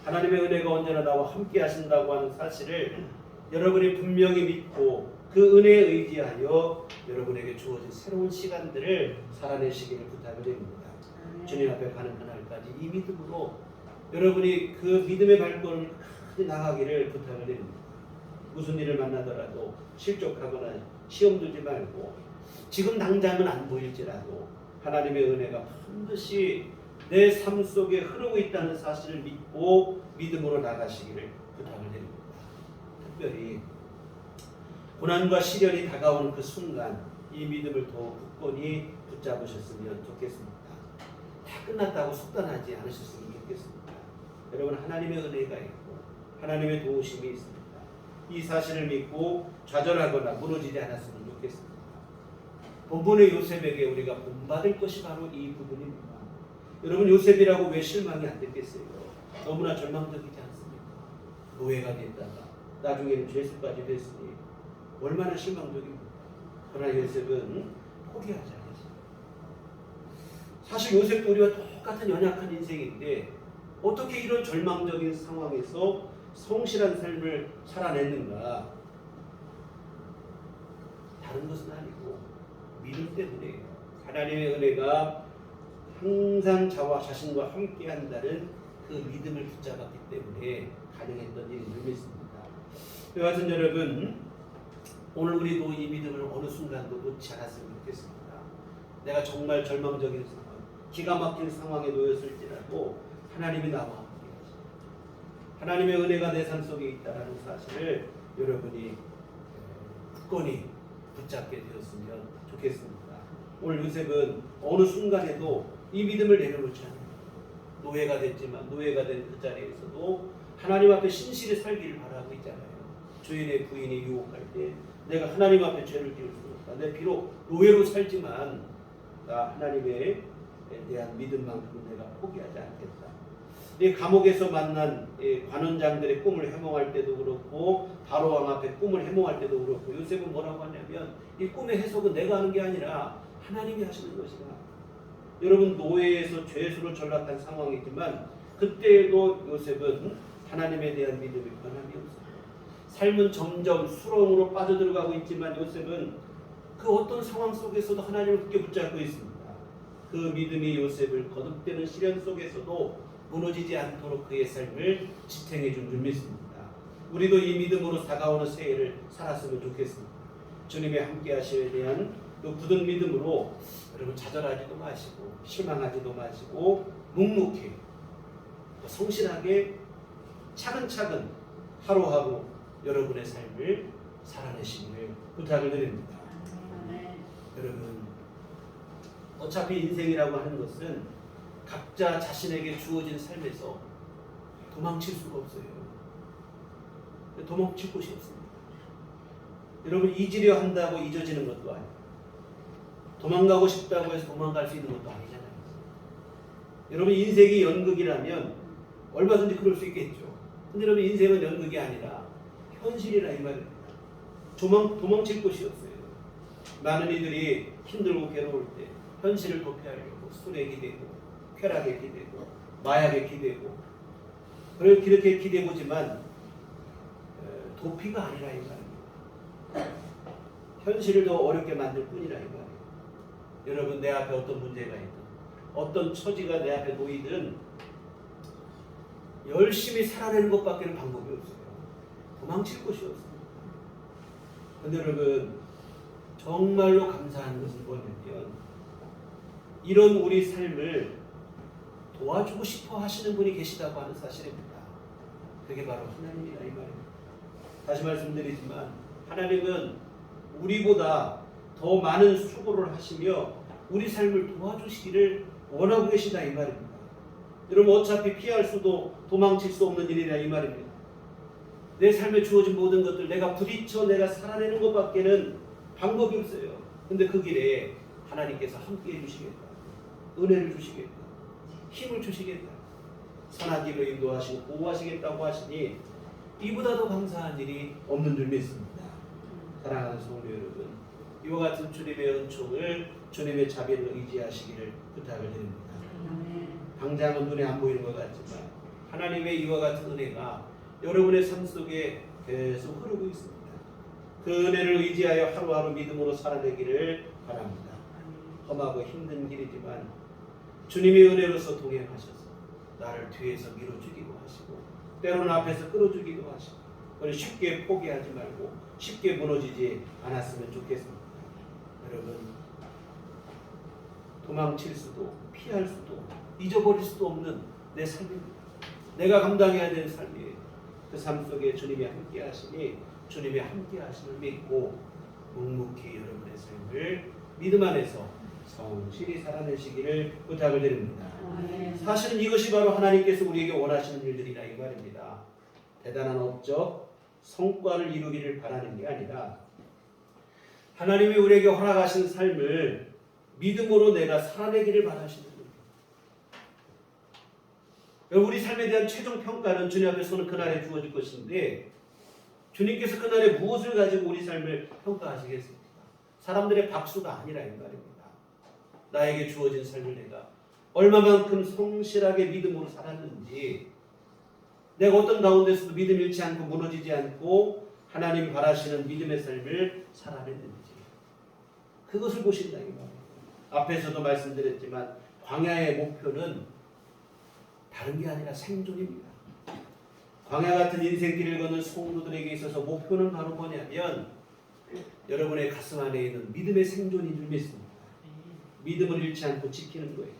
S4: 하나님의 은혜가 언제나 나와 함께 하신다고 하는 사실을 여러분이 분명히 믿고 그 은혜에 의지하여 여러분에게 주어진 새로운 시간들을 살아내시기를 부탁을 드립니다. 주님 앞에 가는 그날까지 이 믿음으로 여러분이 그 믿음의 발걸음을 크게 나가기를 부탁을 드립니다. 무슨 일을 만나더라도 실족하거나 시험 두지 말고 지금 당장은 안 보일지라도 하나님의 은혜가 반드시 내 삶 속에 흐르고 있다는 사실을 믿고 믿음으로 나가시기를 부탁을 드립니다. 특별히 고난과 시련이 다가오는 그 순간 이 믿음을 더욱 굳건히 붙잡으셨으면 좋겠습니다. 다 끝났다고 속단하지 않으셨으면 좋겠습니다. 여러분 하나님의 은혜가 있고 하나님의 도우심이 있습니다. 이 사실을 믿고 좌절하거나 무너지지 않았으면 좋겠습니다. 본문의 요셉에게 우리가 본받을 것이 바로 이 부분입니다. 여러분 요셉이라고 왜 실망이 안 됐겠어요? 너무나 절망적이지 않습니까? 노예가 됐다가 나중에는 죄수까지 됐으니 얼마나 실망적입니까? 그러나 요셉은 포기하지 않았어요. 사실 요셉도 우리와 똑같은 연약한 인생인데 어떻게 이런 절망적인 상황에서 성실한 삶을 살아냈는가? 다른 것은 아니고 믿음 때문에 하나님의 은혜가 항상 자와 자신과 함께 한다는 그 믿음을 붙잡았기 때문에 가능했던 일인 줄 믿습니다. 여하튼 여러분 오늘 우리도 이 믿음을 어느 순간도 놓지 않았으면 좋겠습니다. 내가 정말 절망적인 상황, 기가 막힌 상황에 놓였을지라도 하나님이 나와 함께 하십니다. 하나님의 은혜가 내 삶 속에 있다는 사실을 여러분이 굳건히 붙잡게 되었으면 좋겠습니다. 오늘 요셉은 어느 순간에도 이 믿음을 내려놓지 않아요. 노예가 됐지만 노예가 된 그 자리에서도 하나님 앞에 신실히 살기를 바라고 있잖아요. 주인의 부인이 유혹할 때 내가 하나님 앞에 죄를 지을 수 없다. 내 비록 노예로 살지만 나 하나님에 대한 믿음만큼은 내가 포기하지 않겠다. 이 감옥에서 만난 관원장들의 꿈을 해몽할 때도 그렇고 바로 왕 앞에 꿈을 해몽할 때도 그렇고 요셉은 뭐라고 하냐면 이 꿈의 해석은 내가 하는 게 아니라 하나님이 하시는 것이다. 여러분 노예에서 죄수로 전락한 상황이지만 그때에도 요셉은 하나님에 대한 믿음이 변함이 없어요. 삶은 점점 수렁으로 빠져들어가고 있지만 요셉은 그 어떤 상황 속에서도 하나님을 굳게 붙잡고 있습니다. 그 믿음이 요셉을 거듭되는 시련 속에서도 무너지지 않도록 그의 삶을 지탱해 준 줄 믿습니다. 우리도 이 믿음으로 다가오는 새해를 살았으면 좋겠습니다. 주님의 함께 하심에 대한 그 굳은 믿음으로 여러분 좌절하지도 마시고 실망하지도 마시고 묵묵히 성실하게 차근차근 하루하루 여러분의 삶을 살아내시기를 부탁을 드립니다. 여러분 어차피 인생이라고 하는 것은 각자 자신에게 주어진 삶에서 도망칠 수가 없어요. 도망칠 곳이 없습니다. 여러분 잊으려 한다고 잊어지는 것도 아니고 도망가고 싶다고 해서 도망갈 수 있는 것도 아니잖아요. 여러분 인생이 연극이라면 얼마든지 그럴 수 있겠죠. 근데 여러분 인생은 연극이 아니라 현실이라 이 말입니다. 도망칠 곳이 없어요. 많은 이들이 힘들고 괴로울 때 현실을 도피하려고 술에 기대고 쾌락에 기대고 마약에 기대고 그렇게 기대보지만 도피가 아니라 이 말입니다. 현실을 더 어렵게 만들 뿐이라 이 말이에요. 여러분 내 앞에 어떤 문제가 있든 어떤 처지가 내 앞에 놓이든 열심히 살아내는 것밖에는 방법이 없어요. 도망칠 곳이 없습니다. 그런데 여러분 정말로 감사한 것은 뭐냐면 이런 우리 삶을 도와주고 싶어 하시는 분이 계시다고 하는 사실입니다. 그게 바로 하나님이라 이 말입니다. 다시 말씀드리지만 하나님은 우리보다 더 많은 수고를 하시며 우리 삶을 도와주시기를 원하고 계시다 이 말입니다. 여러분 어차피 피할 수도 도망칠 수 없는 일이라 이 말입니다. 내 삶에 주어진 모든 것들 내가 부딪혀 내가 살아내는 것밖에는 방법이 없어요. 근데 그 길에 하나님께서 함께 해주시겠다. 은혜를 주시겠다. 힘을 주시겠다. 선한 길로 인도하시고 보호하시겠다고 하시니 이보다 더 감사한 일이 없는 줄 믿습니다. 사랑하는 성도 여러분, 이와 같은 주님의 은총을 주님의 자비를 의지하시기를 부탁을 드립니다. 당장은 눈에 안 보이는 것 같지만 하나님의 이와 같은 은혜가 여러분의 삶 속에 계속 흐르고 있습니다. 그 은혜를 의지하여 하루하루 믿음으로 살아내기를 바랍니다. 험하고 힘든 길이지만 주님의 은혜로서 동행하셔서 나를 뒤에서 밀어주기도 하시고 때로는 앞에서 끌어주기도 하시고 우리 쉽게 포기하지 말고 쉽게 무너지지 않았으면 좋겠습니다. 여러분 도망칠 수도 피할 수도 잊어버릴 수도 없는 내 삶입니다. 내가 감당해야 되는 삶이에요. 그 삶 속에 주님이 함께 하시니 주님의 함께 하심을 믿고 묵묵히 여러분의 삶을 믿음 안에서 성실히 살아내시기를 부탁을 드립니다. 사실은 이것이 바로 하나님께서 우리에게 원하시는 일들이라 이 말입니다. 대단한 업적, 성과를 이루기를 바라는 게 아니라 하나님이 우리에게 허락하신 삶을 믿음으로 내가 살아내기를 바라시는 거예요. 우리 삶에 대한 최종 평가는 주님 앞에서는 그날에 주어질 것인데 주님께서 그날에 무엇을 가지고 우리 삶을 평가하시겠습니까? 사람들의 박수가 아니라 이 말입니다. 나에게 주어진 삶을 내가 얼마만큼 성실하게 믿음으로 살았는지 내가 어떤 가운데서도 믿음 잃지 않고 무너지지 않고 하나님 바라시는 믿음의 삶을 살아냈는지 그것을 보신다 이 말이에요. 앞에서도 말씀드렸지만 광야의 목표는 다른 게 아니라 생존입니다. 광야 같은 인생길을 걷는 성도들에게 있어서 목표는 바로 뭐냐면 여러분의 가슴 안에 있는 믿음의 생존인 줄 믿습니다. 믿음을 잃지 않고 지키는 거예요.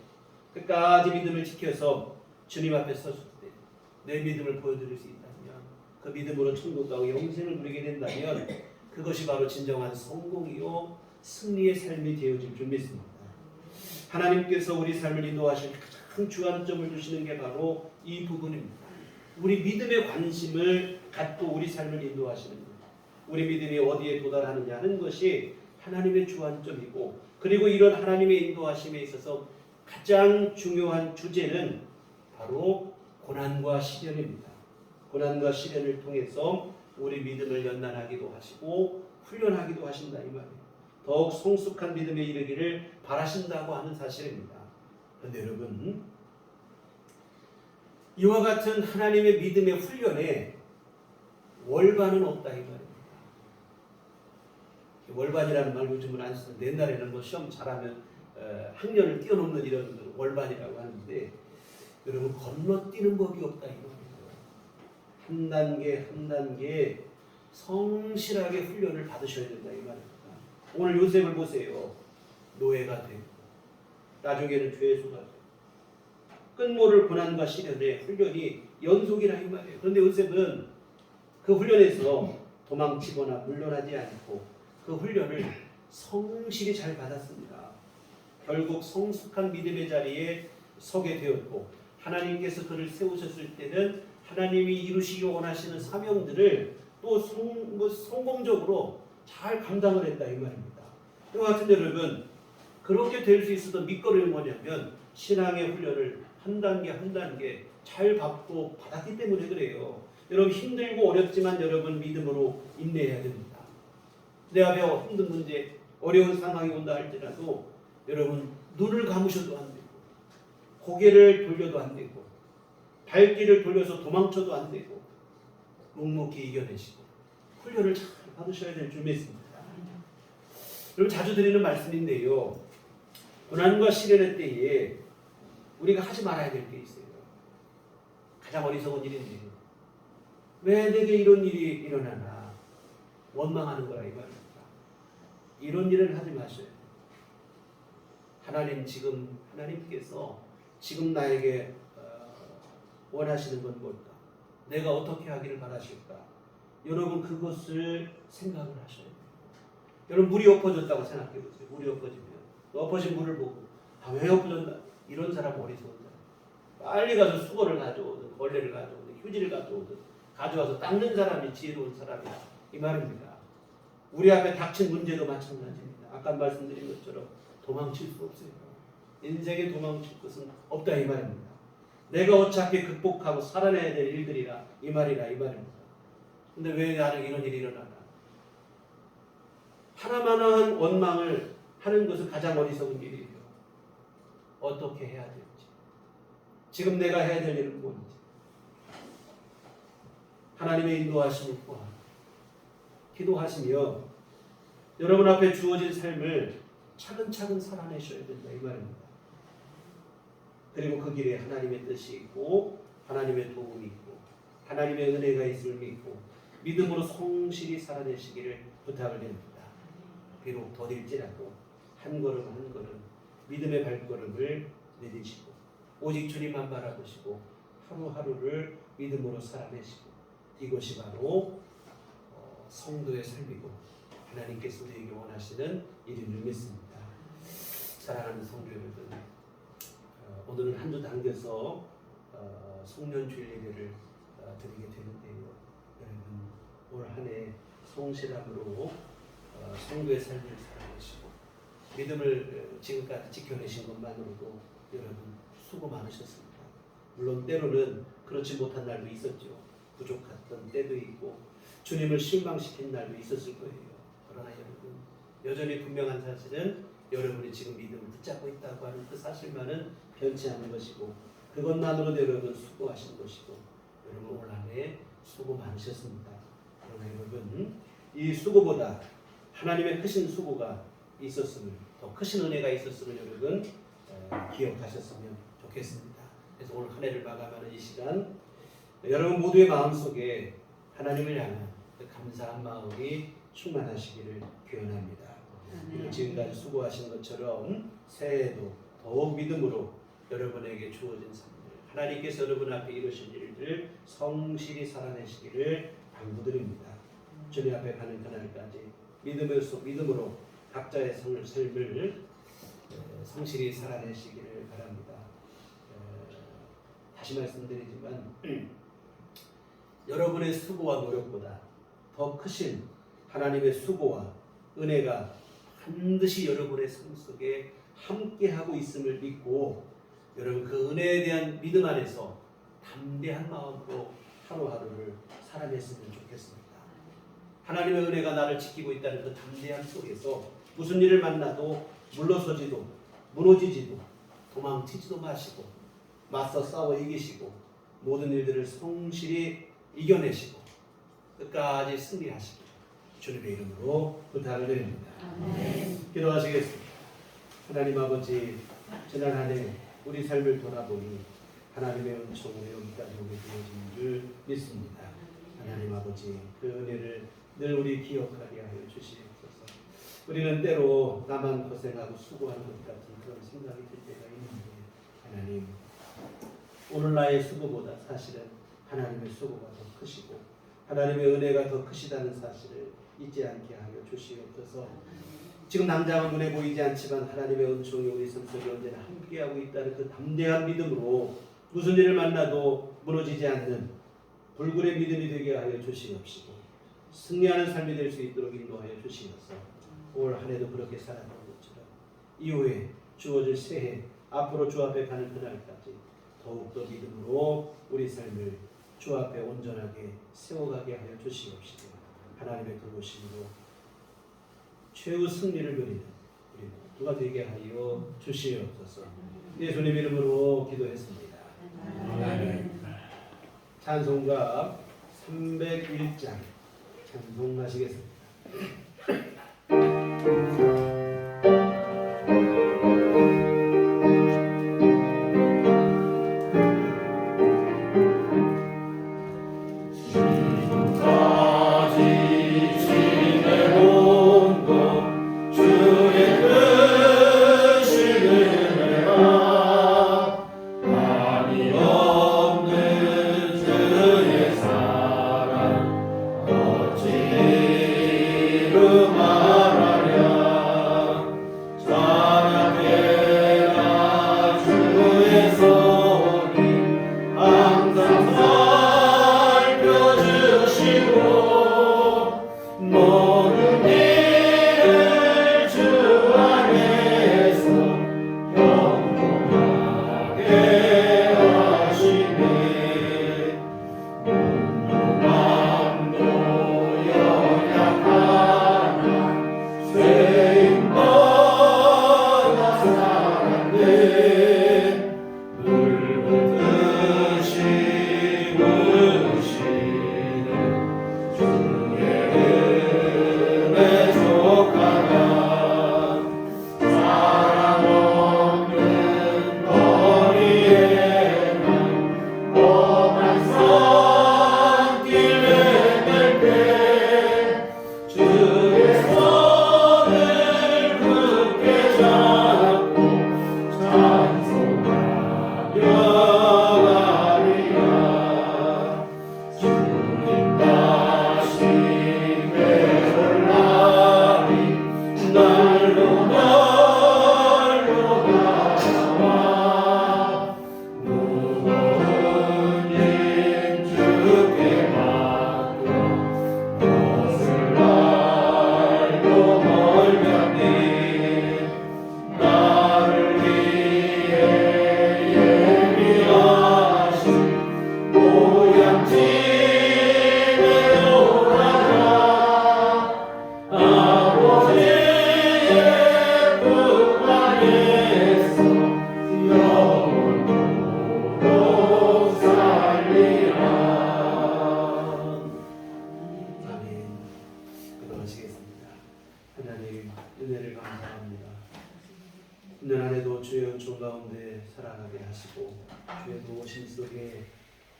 S4: 끝까지 믿음을 지켜서 주님 앞에 섰을 때 내 믿음을 보여드릴 수 있다면 그 믿음으로 천국 가고 영생을 누리게 된다면 그것이 바로 진정한 성공이요 승리의 삶이 되어질 줄 믿습니다. 하나님께서 우리 삶을 인도하실 큰 주안점을 두시는 게 바로 이 부분입니다. 우리 믿음의 관심을 갖고 우리 삶을 인도하시는 거예요. 우리 믿음이 어디에 도달하느냐 하는 것이 하나님의 주관점이고, 그리고 이런 하나님의 인도하심에 있어서 가장 중요한 주제는 바로 고난과 시련입니다. 고난과 시련을 통해서 우리 믿음을 연단하기도 하시고 훈련하기도 하신다 이 말이에요. 더욱 성숙한 믿음에 이르기를 바라신다고 하는 사실입니다. 그런데 여러분, 이와 같은 하나님의 믿음의 훈련에 월반은 없다 이 말입니다. 월반이라는 말 요즘은 안 쓰는데, 옛날에는 뭐 시험 잘하면 학년을 뛰어넘는 이런 월반이라고 하는데, 여러분 건너뛰는 법이 없다 이 말이에요. 한 단계 한 단계 성실하게 훈련을 받으셔야 된다 이 말입니다. 오늘 요셉을 보세요. 노예가 되고 나중에는 죄수가 되고 끝모를 고난과 시련의 훈련이 연속이라 이 말이에요. 그런데 요셉은 그 훈련에서 도망치거나 물러나지 않고 그 훈련을 성실히 잘 받았습니다. 결국 성숙한 믿음의 자리에 서게 되었고, 하나님께서 그를 세우셨을 때는 하나님이 이루시기 원하시는 사명들을 또 성공적으로 잘 감당을 했다 이 말입니다. 이와 같은 여러분, 그렇게 될 수 있었던 밑거름이 뭐냐면 신앙의 훈련을 한 단계 한 단계 잘 받고 받았기 때문에 그래요. 여러분 힘들고 어렵지만 여러분 믿음으로 인내해야 됩니다. 내 앞에 힘든 문제, 어려운 상황이 온다 할지라도 여러분 눈을 감으셔도 안 되고 고개를 돌려도 안 되고 발길을 돌려서 도망쳐도 안 되고 묵묵히 이겨내시고 훈련을 잘 받으셔야 될 줄 믿습니다. 여러분 자주 드리는 말씀인데요, 고난과 시련의 때에 우리가 하지 말아야 될 게 있어요. 가장 어리석은 일인데요, 왜 내게 이런 일이 일어나나 원망하는 거라 이 말입니다. 이런 일을 하지 마셔요. 하나님께서 지금 나에게 원하시는 건 뭘까? 내가 어떻게 하기를 바라실까? 여러분 그것을 생각을 하셔야 돼요. 여러분 물이 엎어졌다고 생각해 보세요. 물이 엎어지면 엎어진 물을 보고 왜 엎어졌나? 이런 사람 어리석은 사람. 빨리 가서 수건을 가져오든 걸레를 가져오든 휴지를 가져오든 가져와서 닦는 사람이 지혜로운 사람이다 이 말입니다. 우리 앞에 닥친 문제도 마찬가지입니다. 아까 말씀드린 것처럼 도망칠 수 없어요. 인생에 도망칠 것은 없다 이 말입니다. 내가 어차피 극복하고 살아내야 될 일들이라 이 말이라 이 말입니다. 근데 왜 나는 이런 일이 일어나나? 하나만한 원망을 하는 것은 가장 어리석은 일이에요. 어떻게 해야 될지, 지금 내가 해야 될 일은 뭔지, 하나님의 인도하심을 구하고 기도하시며 여러분 앞에 주어진 삶을 차근차근 살아내셔야 된다 이 말입니다. 그리고 그 길에 하나님의 뜻이 있고 하나님의 도움이 있고 하나님의 은혜가 있음을 믿고 믿음으로 성실히 살아내시기를 부탁을 드립니다. 비록 더딜지라도 한 걸음 한 걸음 믿음의 발걸음을 내디시고 오직 주님만 바라보시고 하루하루를 믿음으로 살아내시고, 이것이 바로 성도의 삶이고 하나님께서 우리에게 원하시는 일인 줄 믿습니다. 사랑하는 성도 여러분, 오늘은 한 주 당겨서 송년주일 예배를 드리게 되는데요, 여러분 올 한 해 성실함으로 성도의 삶을 살아내시고 믿음을 지금까지 지켜내신 것만으로도 여러분 수고 많으셨습니다. 물론 때로는 그렇지 못한 날도 있었죠. 부족했던 때도 있고 주님을 실망시킨 날도 있었을 거예요. 그러나 여러분 여전히 분명한 사실은 여러분이 지금 믿음을 붙잡고 있다고 하는 그 사실만은 변치 않는 것이고, 그것만으로도 여러분 수고하신 것이고, 여러분 올 한 해 수고 많으셨습니다. 그러나 여러분 이 수고보다 하나님의 크신 수고가 있었음을, 더 크신 은혜가 있었음을 여러분 기억하셨으면 좋겠습니다. 그래서 오늘 한 해를 마감하는 이 시간 여러분 모두의 마음속에 하나님을 향한 감사한 마음이 충만하시기를 기원합니다. 그리고 지금까지 수고하신 것처럼 새해에도 더욱 믿음으로 여러분에게 주어진 삶을 하나님께서 여러분 앞에 이루신 일들을 성실히 살아내시기를 당부드립니다. 주님 앞에 가는 그날까지 믿음으로 각자의 삶을 성실히 살아내시기를 바랍니다. 다시 말씀드리지만 여러분의 수고와 노력보다 더 크신 하나님의 수고와 은혜가 반드시 여러분의 삶 속에 함께하고 있음을 믿고 여러분 그 은혜에 대한 믿음 안에서 담대한 마음으로 하루하루를 살아냈으면 좋겠습니다. 하나님의 은혜가 나를 지키고 있다는 그 담대함 속에서 무슨 일을 만나도 물러서지도 무너지지도 도망치지도 마시고 맞서 싸워 이기시고 모든 일들을 성실히 이겨내시고 끝까지 승리하시고 주님의 이름으로 부탁을 드립니다. 기도하시겠습니다. 하나님 아버지, 지난 한 해 우리 삶을 돌아보니 하나님의 은총으로 여기까지 오게 되어진 줄 믿습니다. 하나님 아버지, 그 은혜를 늘 우리 기억하게 하여 주시옵소서. 우리는 때로 나만 고생하고 수고하는 것 같은 그런 생각이 들 때가 있는데 하나님, 오늘 나의 수고보다 사실은 하나님의 수고가 더 크시고 하나님의 은혜가 더 크시다는 사실을 잊지 않게 하여 주시옵소서. 지금 당장은 눈에 보이지 않지만 하나님의 은총이 우리 삶 속에 언제나 함께하고 있다는 그 담대한 믿음으로 무슨 일을 만나도 무너지지 않는 불굴의 믿음이 되게 하여 주시옵시고 승리하는 삶이 될 수 있도록 인도하여 주시옵소서. 올 한 해도 그렇게 살아가는 것처럼 이후에 주어질 새해 앞으로 주 앞에 가는 그날까지 더욱더 믿음으로 우리 삶을 주 앞에 온전하게 세워가게 하여 주시옵시고 하나님의 도우심으로 최후 승리를 누리는 우리 모두가 되게 하여 주시옵소서. 예수님 이름으로 기도했습니다. 찬송가 301장 찬송하시겠습니다.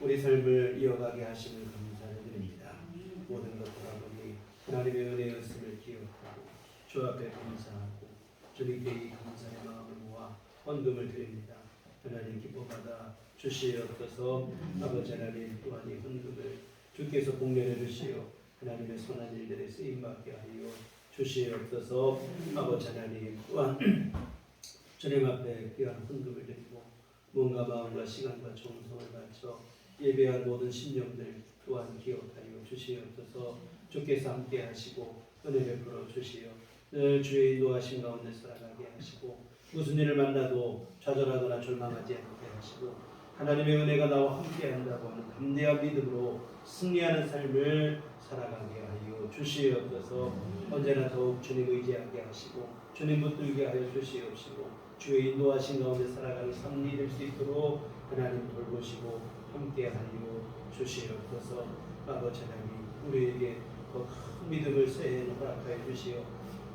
S4: 우리 삶을 이어가게 하시는 감사를 드립니다. 모든 것 돌아보니 하나님의 은혜였음을 기억하고 주 앞에 감사하고 주님께 이 감사의 마음을 모아 헌금을 드립니다. 하나님 기뻐받아 주시옵소서. 아버지 하나님 또한 이 헌금을 주께서 복내려 주시어 하나님의 선한 일들에 쓰임받게 하여 주시옵소서. 아버지 하나님 또한 주님 앞에 귀한 헌금을 드리고 몸과 마음과 시간과 정성을 바쳐 예배할 모든 심령들 또한 기억하여 주시옵소서. 주께서 함께 하시고 은혜 베풀어 주시어 늘 주의 인도하심 가운데 살아가게 하시고 무슨 일을 만나도 좌절하거나 절망하지 않게 하시고 하나님의 은혜가 나와 함께 한다고 하는 담대한 믿음으로 승리하는 삶을 살아가게 하여 주시옵소서. 언제나 더욱 주님 의지하게 하시고 주님 붙들게 하여 주시옵시고 주의 인도하신 가운데 살아가는 삶이 될 수 있도록 하나님 돌보시고 함께 하여 주시옵소서. 아버지 하나님 우리에게 더 큰 믿음을 새해 허락하여 주시어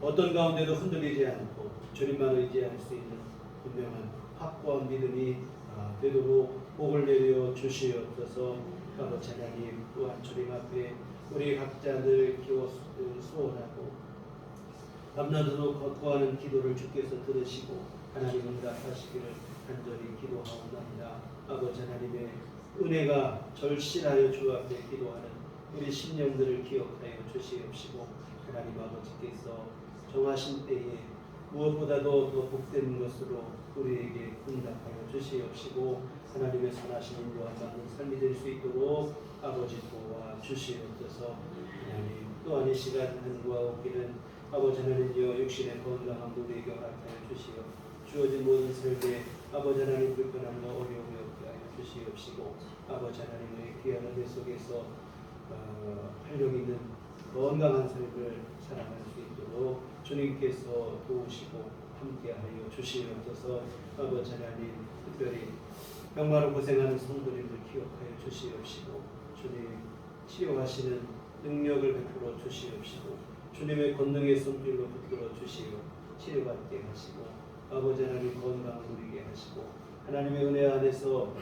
S4: 어떤 가운데도 흔들리지 않고 주님만 의지할 수 있는 분명한 확고한 믿음이 되도록 복을 내려 주시옵소서. 아버지 하나님 또한 주님 앞에 우리 각자들 기워 소원하고 밤낮으로 거하는 기도를 주께서 들으시고 하나님 응답하시기를 간절히 기도하옵나이다. 아버지 하나님의 은혜가 절실하여 주 앞에 기도하는 우리 심령들을 기억하여 주시옵시고 하나님 아버지께서 정하신 때에 무엇보다도 더 복된 것으로 우리에게 응답하여 주시옵시고 하나님의 선하신 인도와 받는 삶이 될 수 있도록 아버지 도와 주시옵소서. 하나님 또한 이 시간 한구하옵기는 아버지 하나님여 육신의 건강한 우리에게 허락하여 주시어 주어진 모든 삶에 아버지 하나님 불편함과 어려움이 없게 하여 주시옵시고 아버지 하나님의 귀한 은혜 속에서 활력 있는 건강한 삶을 살아갈 수 있도록 주님께서 도우시고 함께하여 주시옵소서. 아버지 하나님 특별히 병마로 고생하는 성도님들 기억하여 주시옵시고 주님 치료하시는 능력을 베풀어 주시옵시고 주님의 권능의 손길로 붙들어 주시어 치료받게 하시고 아버지 하나님 건강 누리게 하시고 하나님의 은혜 안에서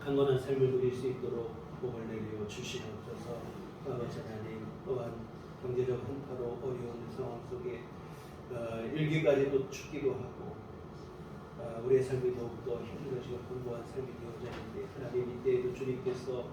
S4: 강건한 삶을 누릴 수 있도록 복을 내려 주시옵소서. 아버지 하나님 또한 경제적 한파로 어려운 상황 속에 일기까지도 춥기도 하고 우리의 삶이 더욱더 힘들어지고 공고한 삶이 되어져 있는데 하나님 이때에도 주님께서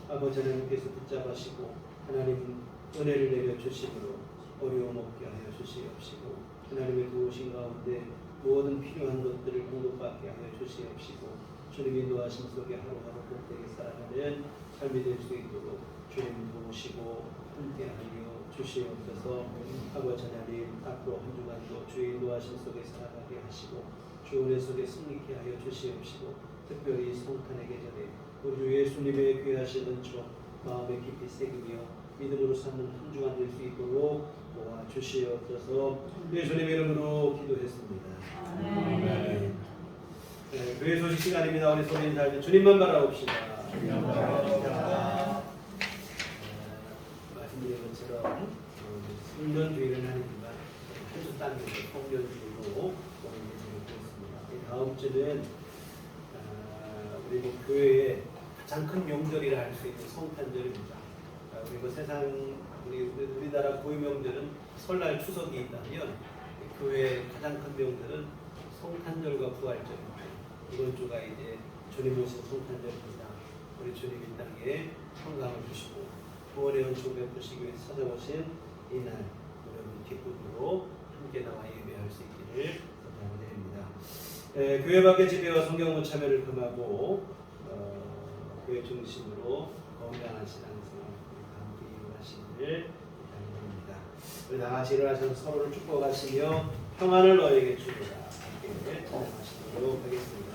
S4: 아버지 하나님께서 붙잡으시고 하나님 은혜를 내려 주심으로 어려움 없게 하여 주시옵시고 하나님의 도우신 가운데 모든 필요한 것들을 공급받게 하여 주시옵시고 주님 인도하심 속에 하루하루 복되게 살아가는 삶이 될 수 있도록 주님 도우시고 함께하여 주시옵소서. 아버지 하나님 앞으로 한 주간도 주의 인도하심 속에 살아가게 하시고 주 은혜 속에 승리케 하여 주시옵시고 특별히 성탄의 계절에 우리 주 예수님의 귀하신 은총 마음에 깊이 새기며 믿음으로 삼는 한 주간 될 수 있도록 도와주시옵소서. 예수님의 이름으로 기도했습니다. 아멘. 네, 교회 소식 시간입니다. 우리 소리 인사할 때 주님만 바라봅시다. 말씀드린 것처럼 성년주의를 하니까 한 주 단계로 성년주의로 있습니다. 다음 주는 우리 교회의 가장 큰 명절이라 할 수 있는 성탄절입니다. 그리고 세상 우리나라 고유 명절은 설날 추석이 있다면 교회의 가장 큰 명절은 성탄절과 부활절입니다. 이번 주가 이제 주님 오신 성탄절입니다. 우리 주님 이 땅에 평강을 주시고 구원의 은총 베푸시기 위해 찾아오신 이날 여러분 기쁨으로 함께 나와 예배할 수 있기를 부탁드립니다. 교회 밖의 집회와 성경문 참여를 금하고 교회 중심으로 건강한 신앙생활 함께 이루어가시기를 부탁드립니다. 우리 다같이 일어나셔서 서로를 축복하시며 평안을 너에게 주리라 함께 찬양하시도록 하겠습니다.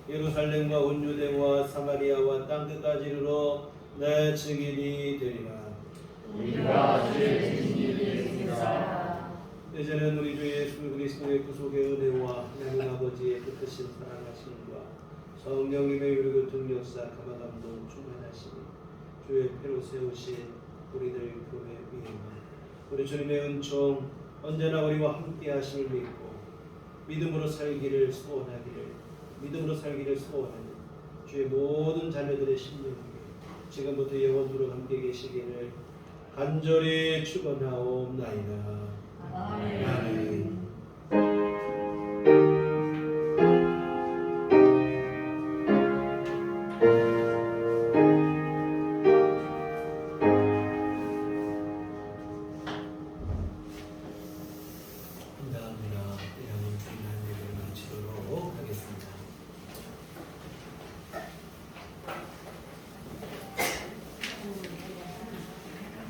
S4: 예루살렘과 온 유대와 사마리아와 땅 끝까지 이르러 내 증인이 되리라.
S2: 우리가 주의 증인이 되리라.
S4: 이제는 우리 주 예수 그리스도의 구속의 은혜와 하나님 아버지의 뜻하신 사랑하심과 성령님의 유리고 등력사 감화감동 충만하심이 주의 패로 세우신 우리들 교회 위에만 우리 주님의 은총 언제나 우리와 함께 하심을 믿고 믿음으로 살기를 소원하는 주의 모든 자녀들의 심령 위에 지금부터 영원토록 함께 계시기를 간절히 축원하옵나이다.
S2: 아멘.
S4: 아멘.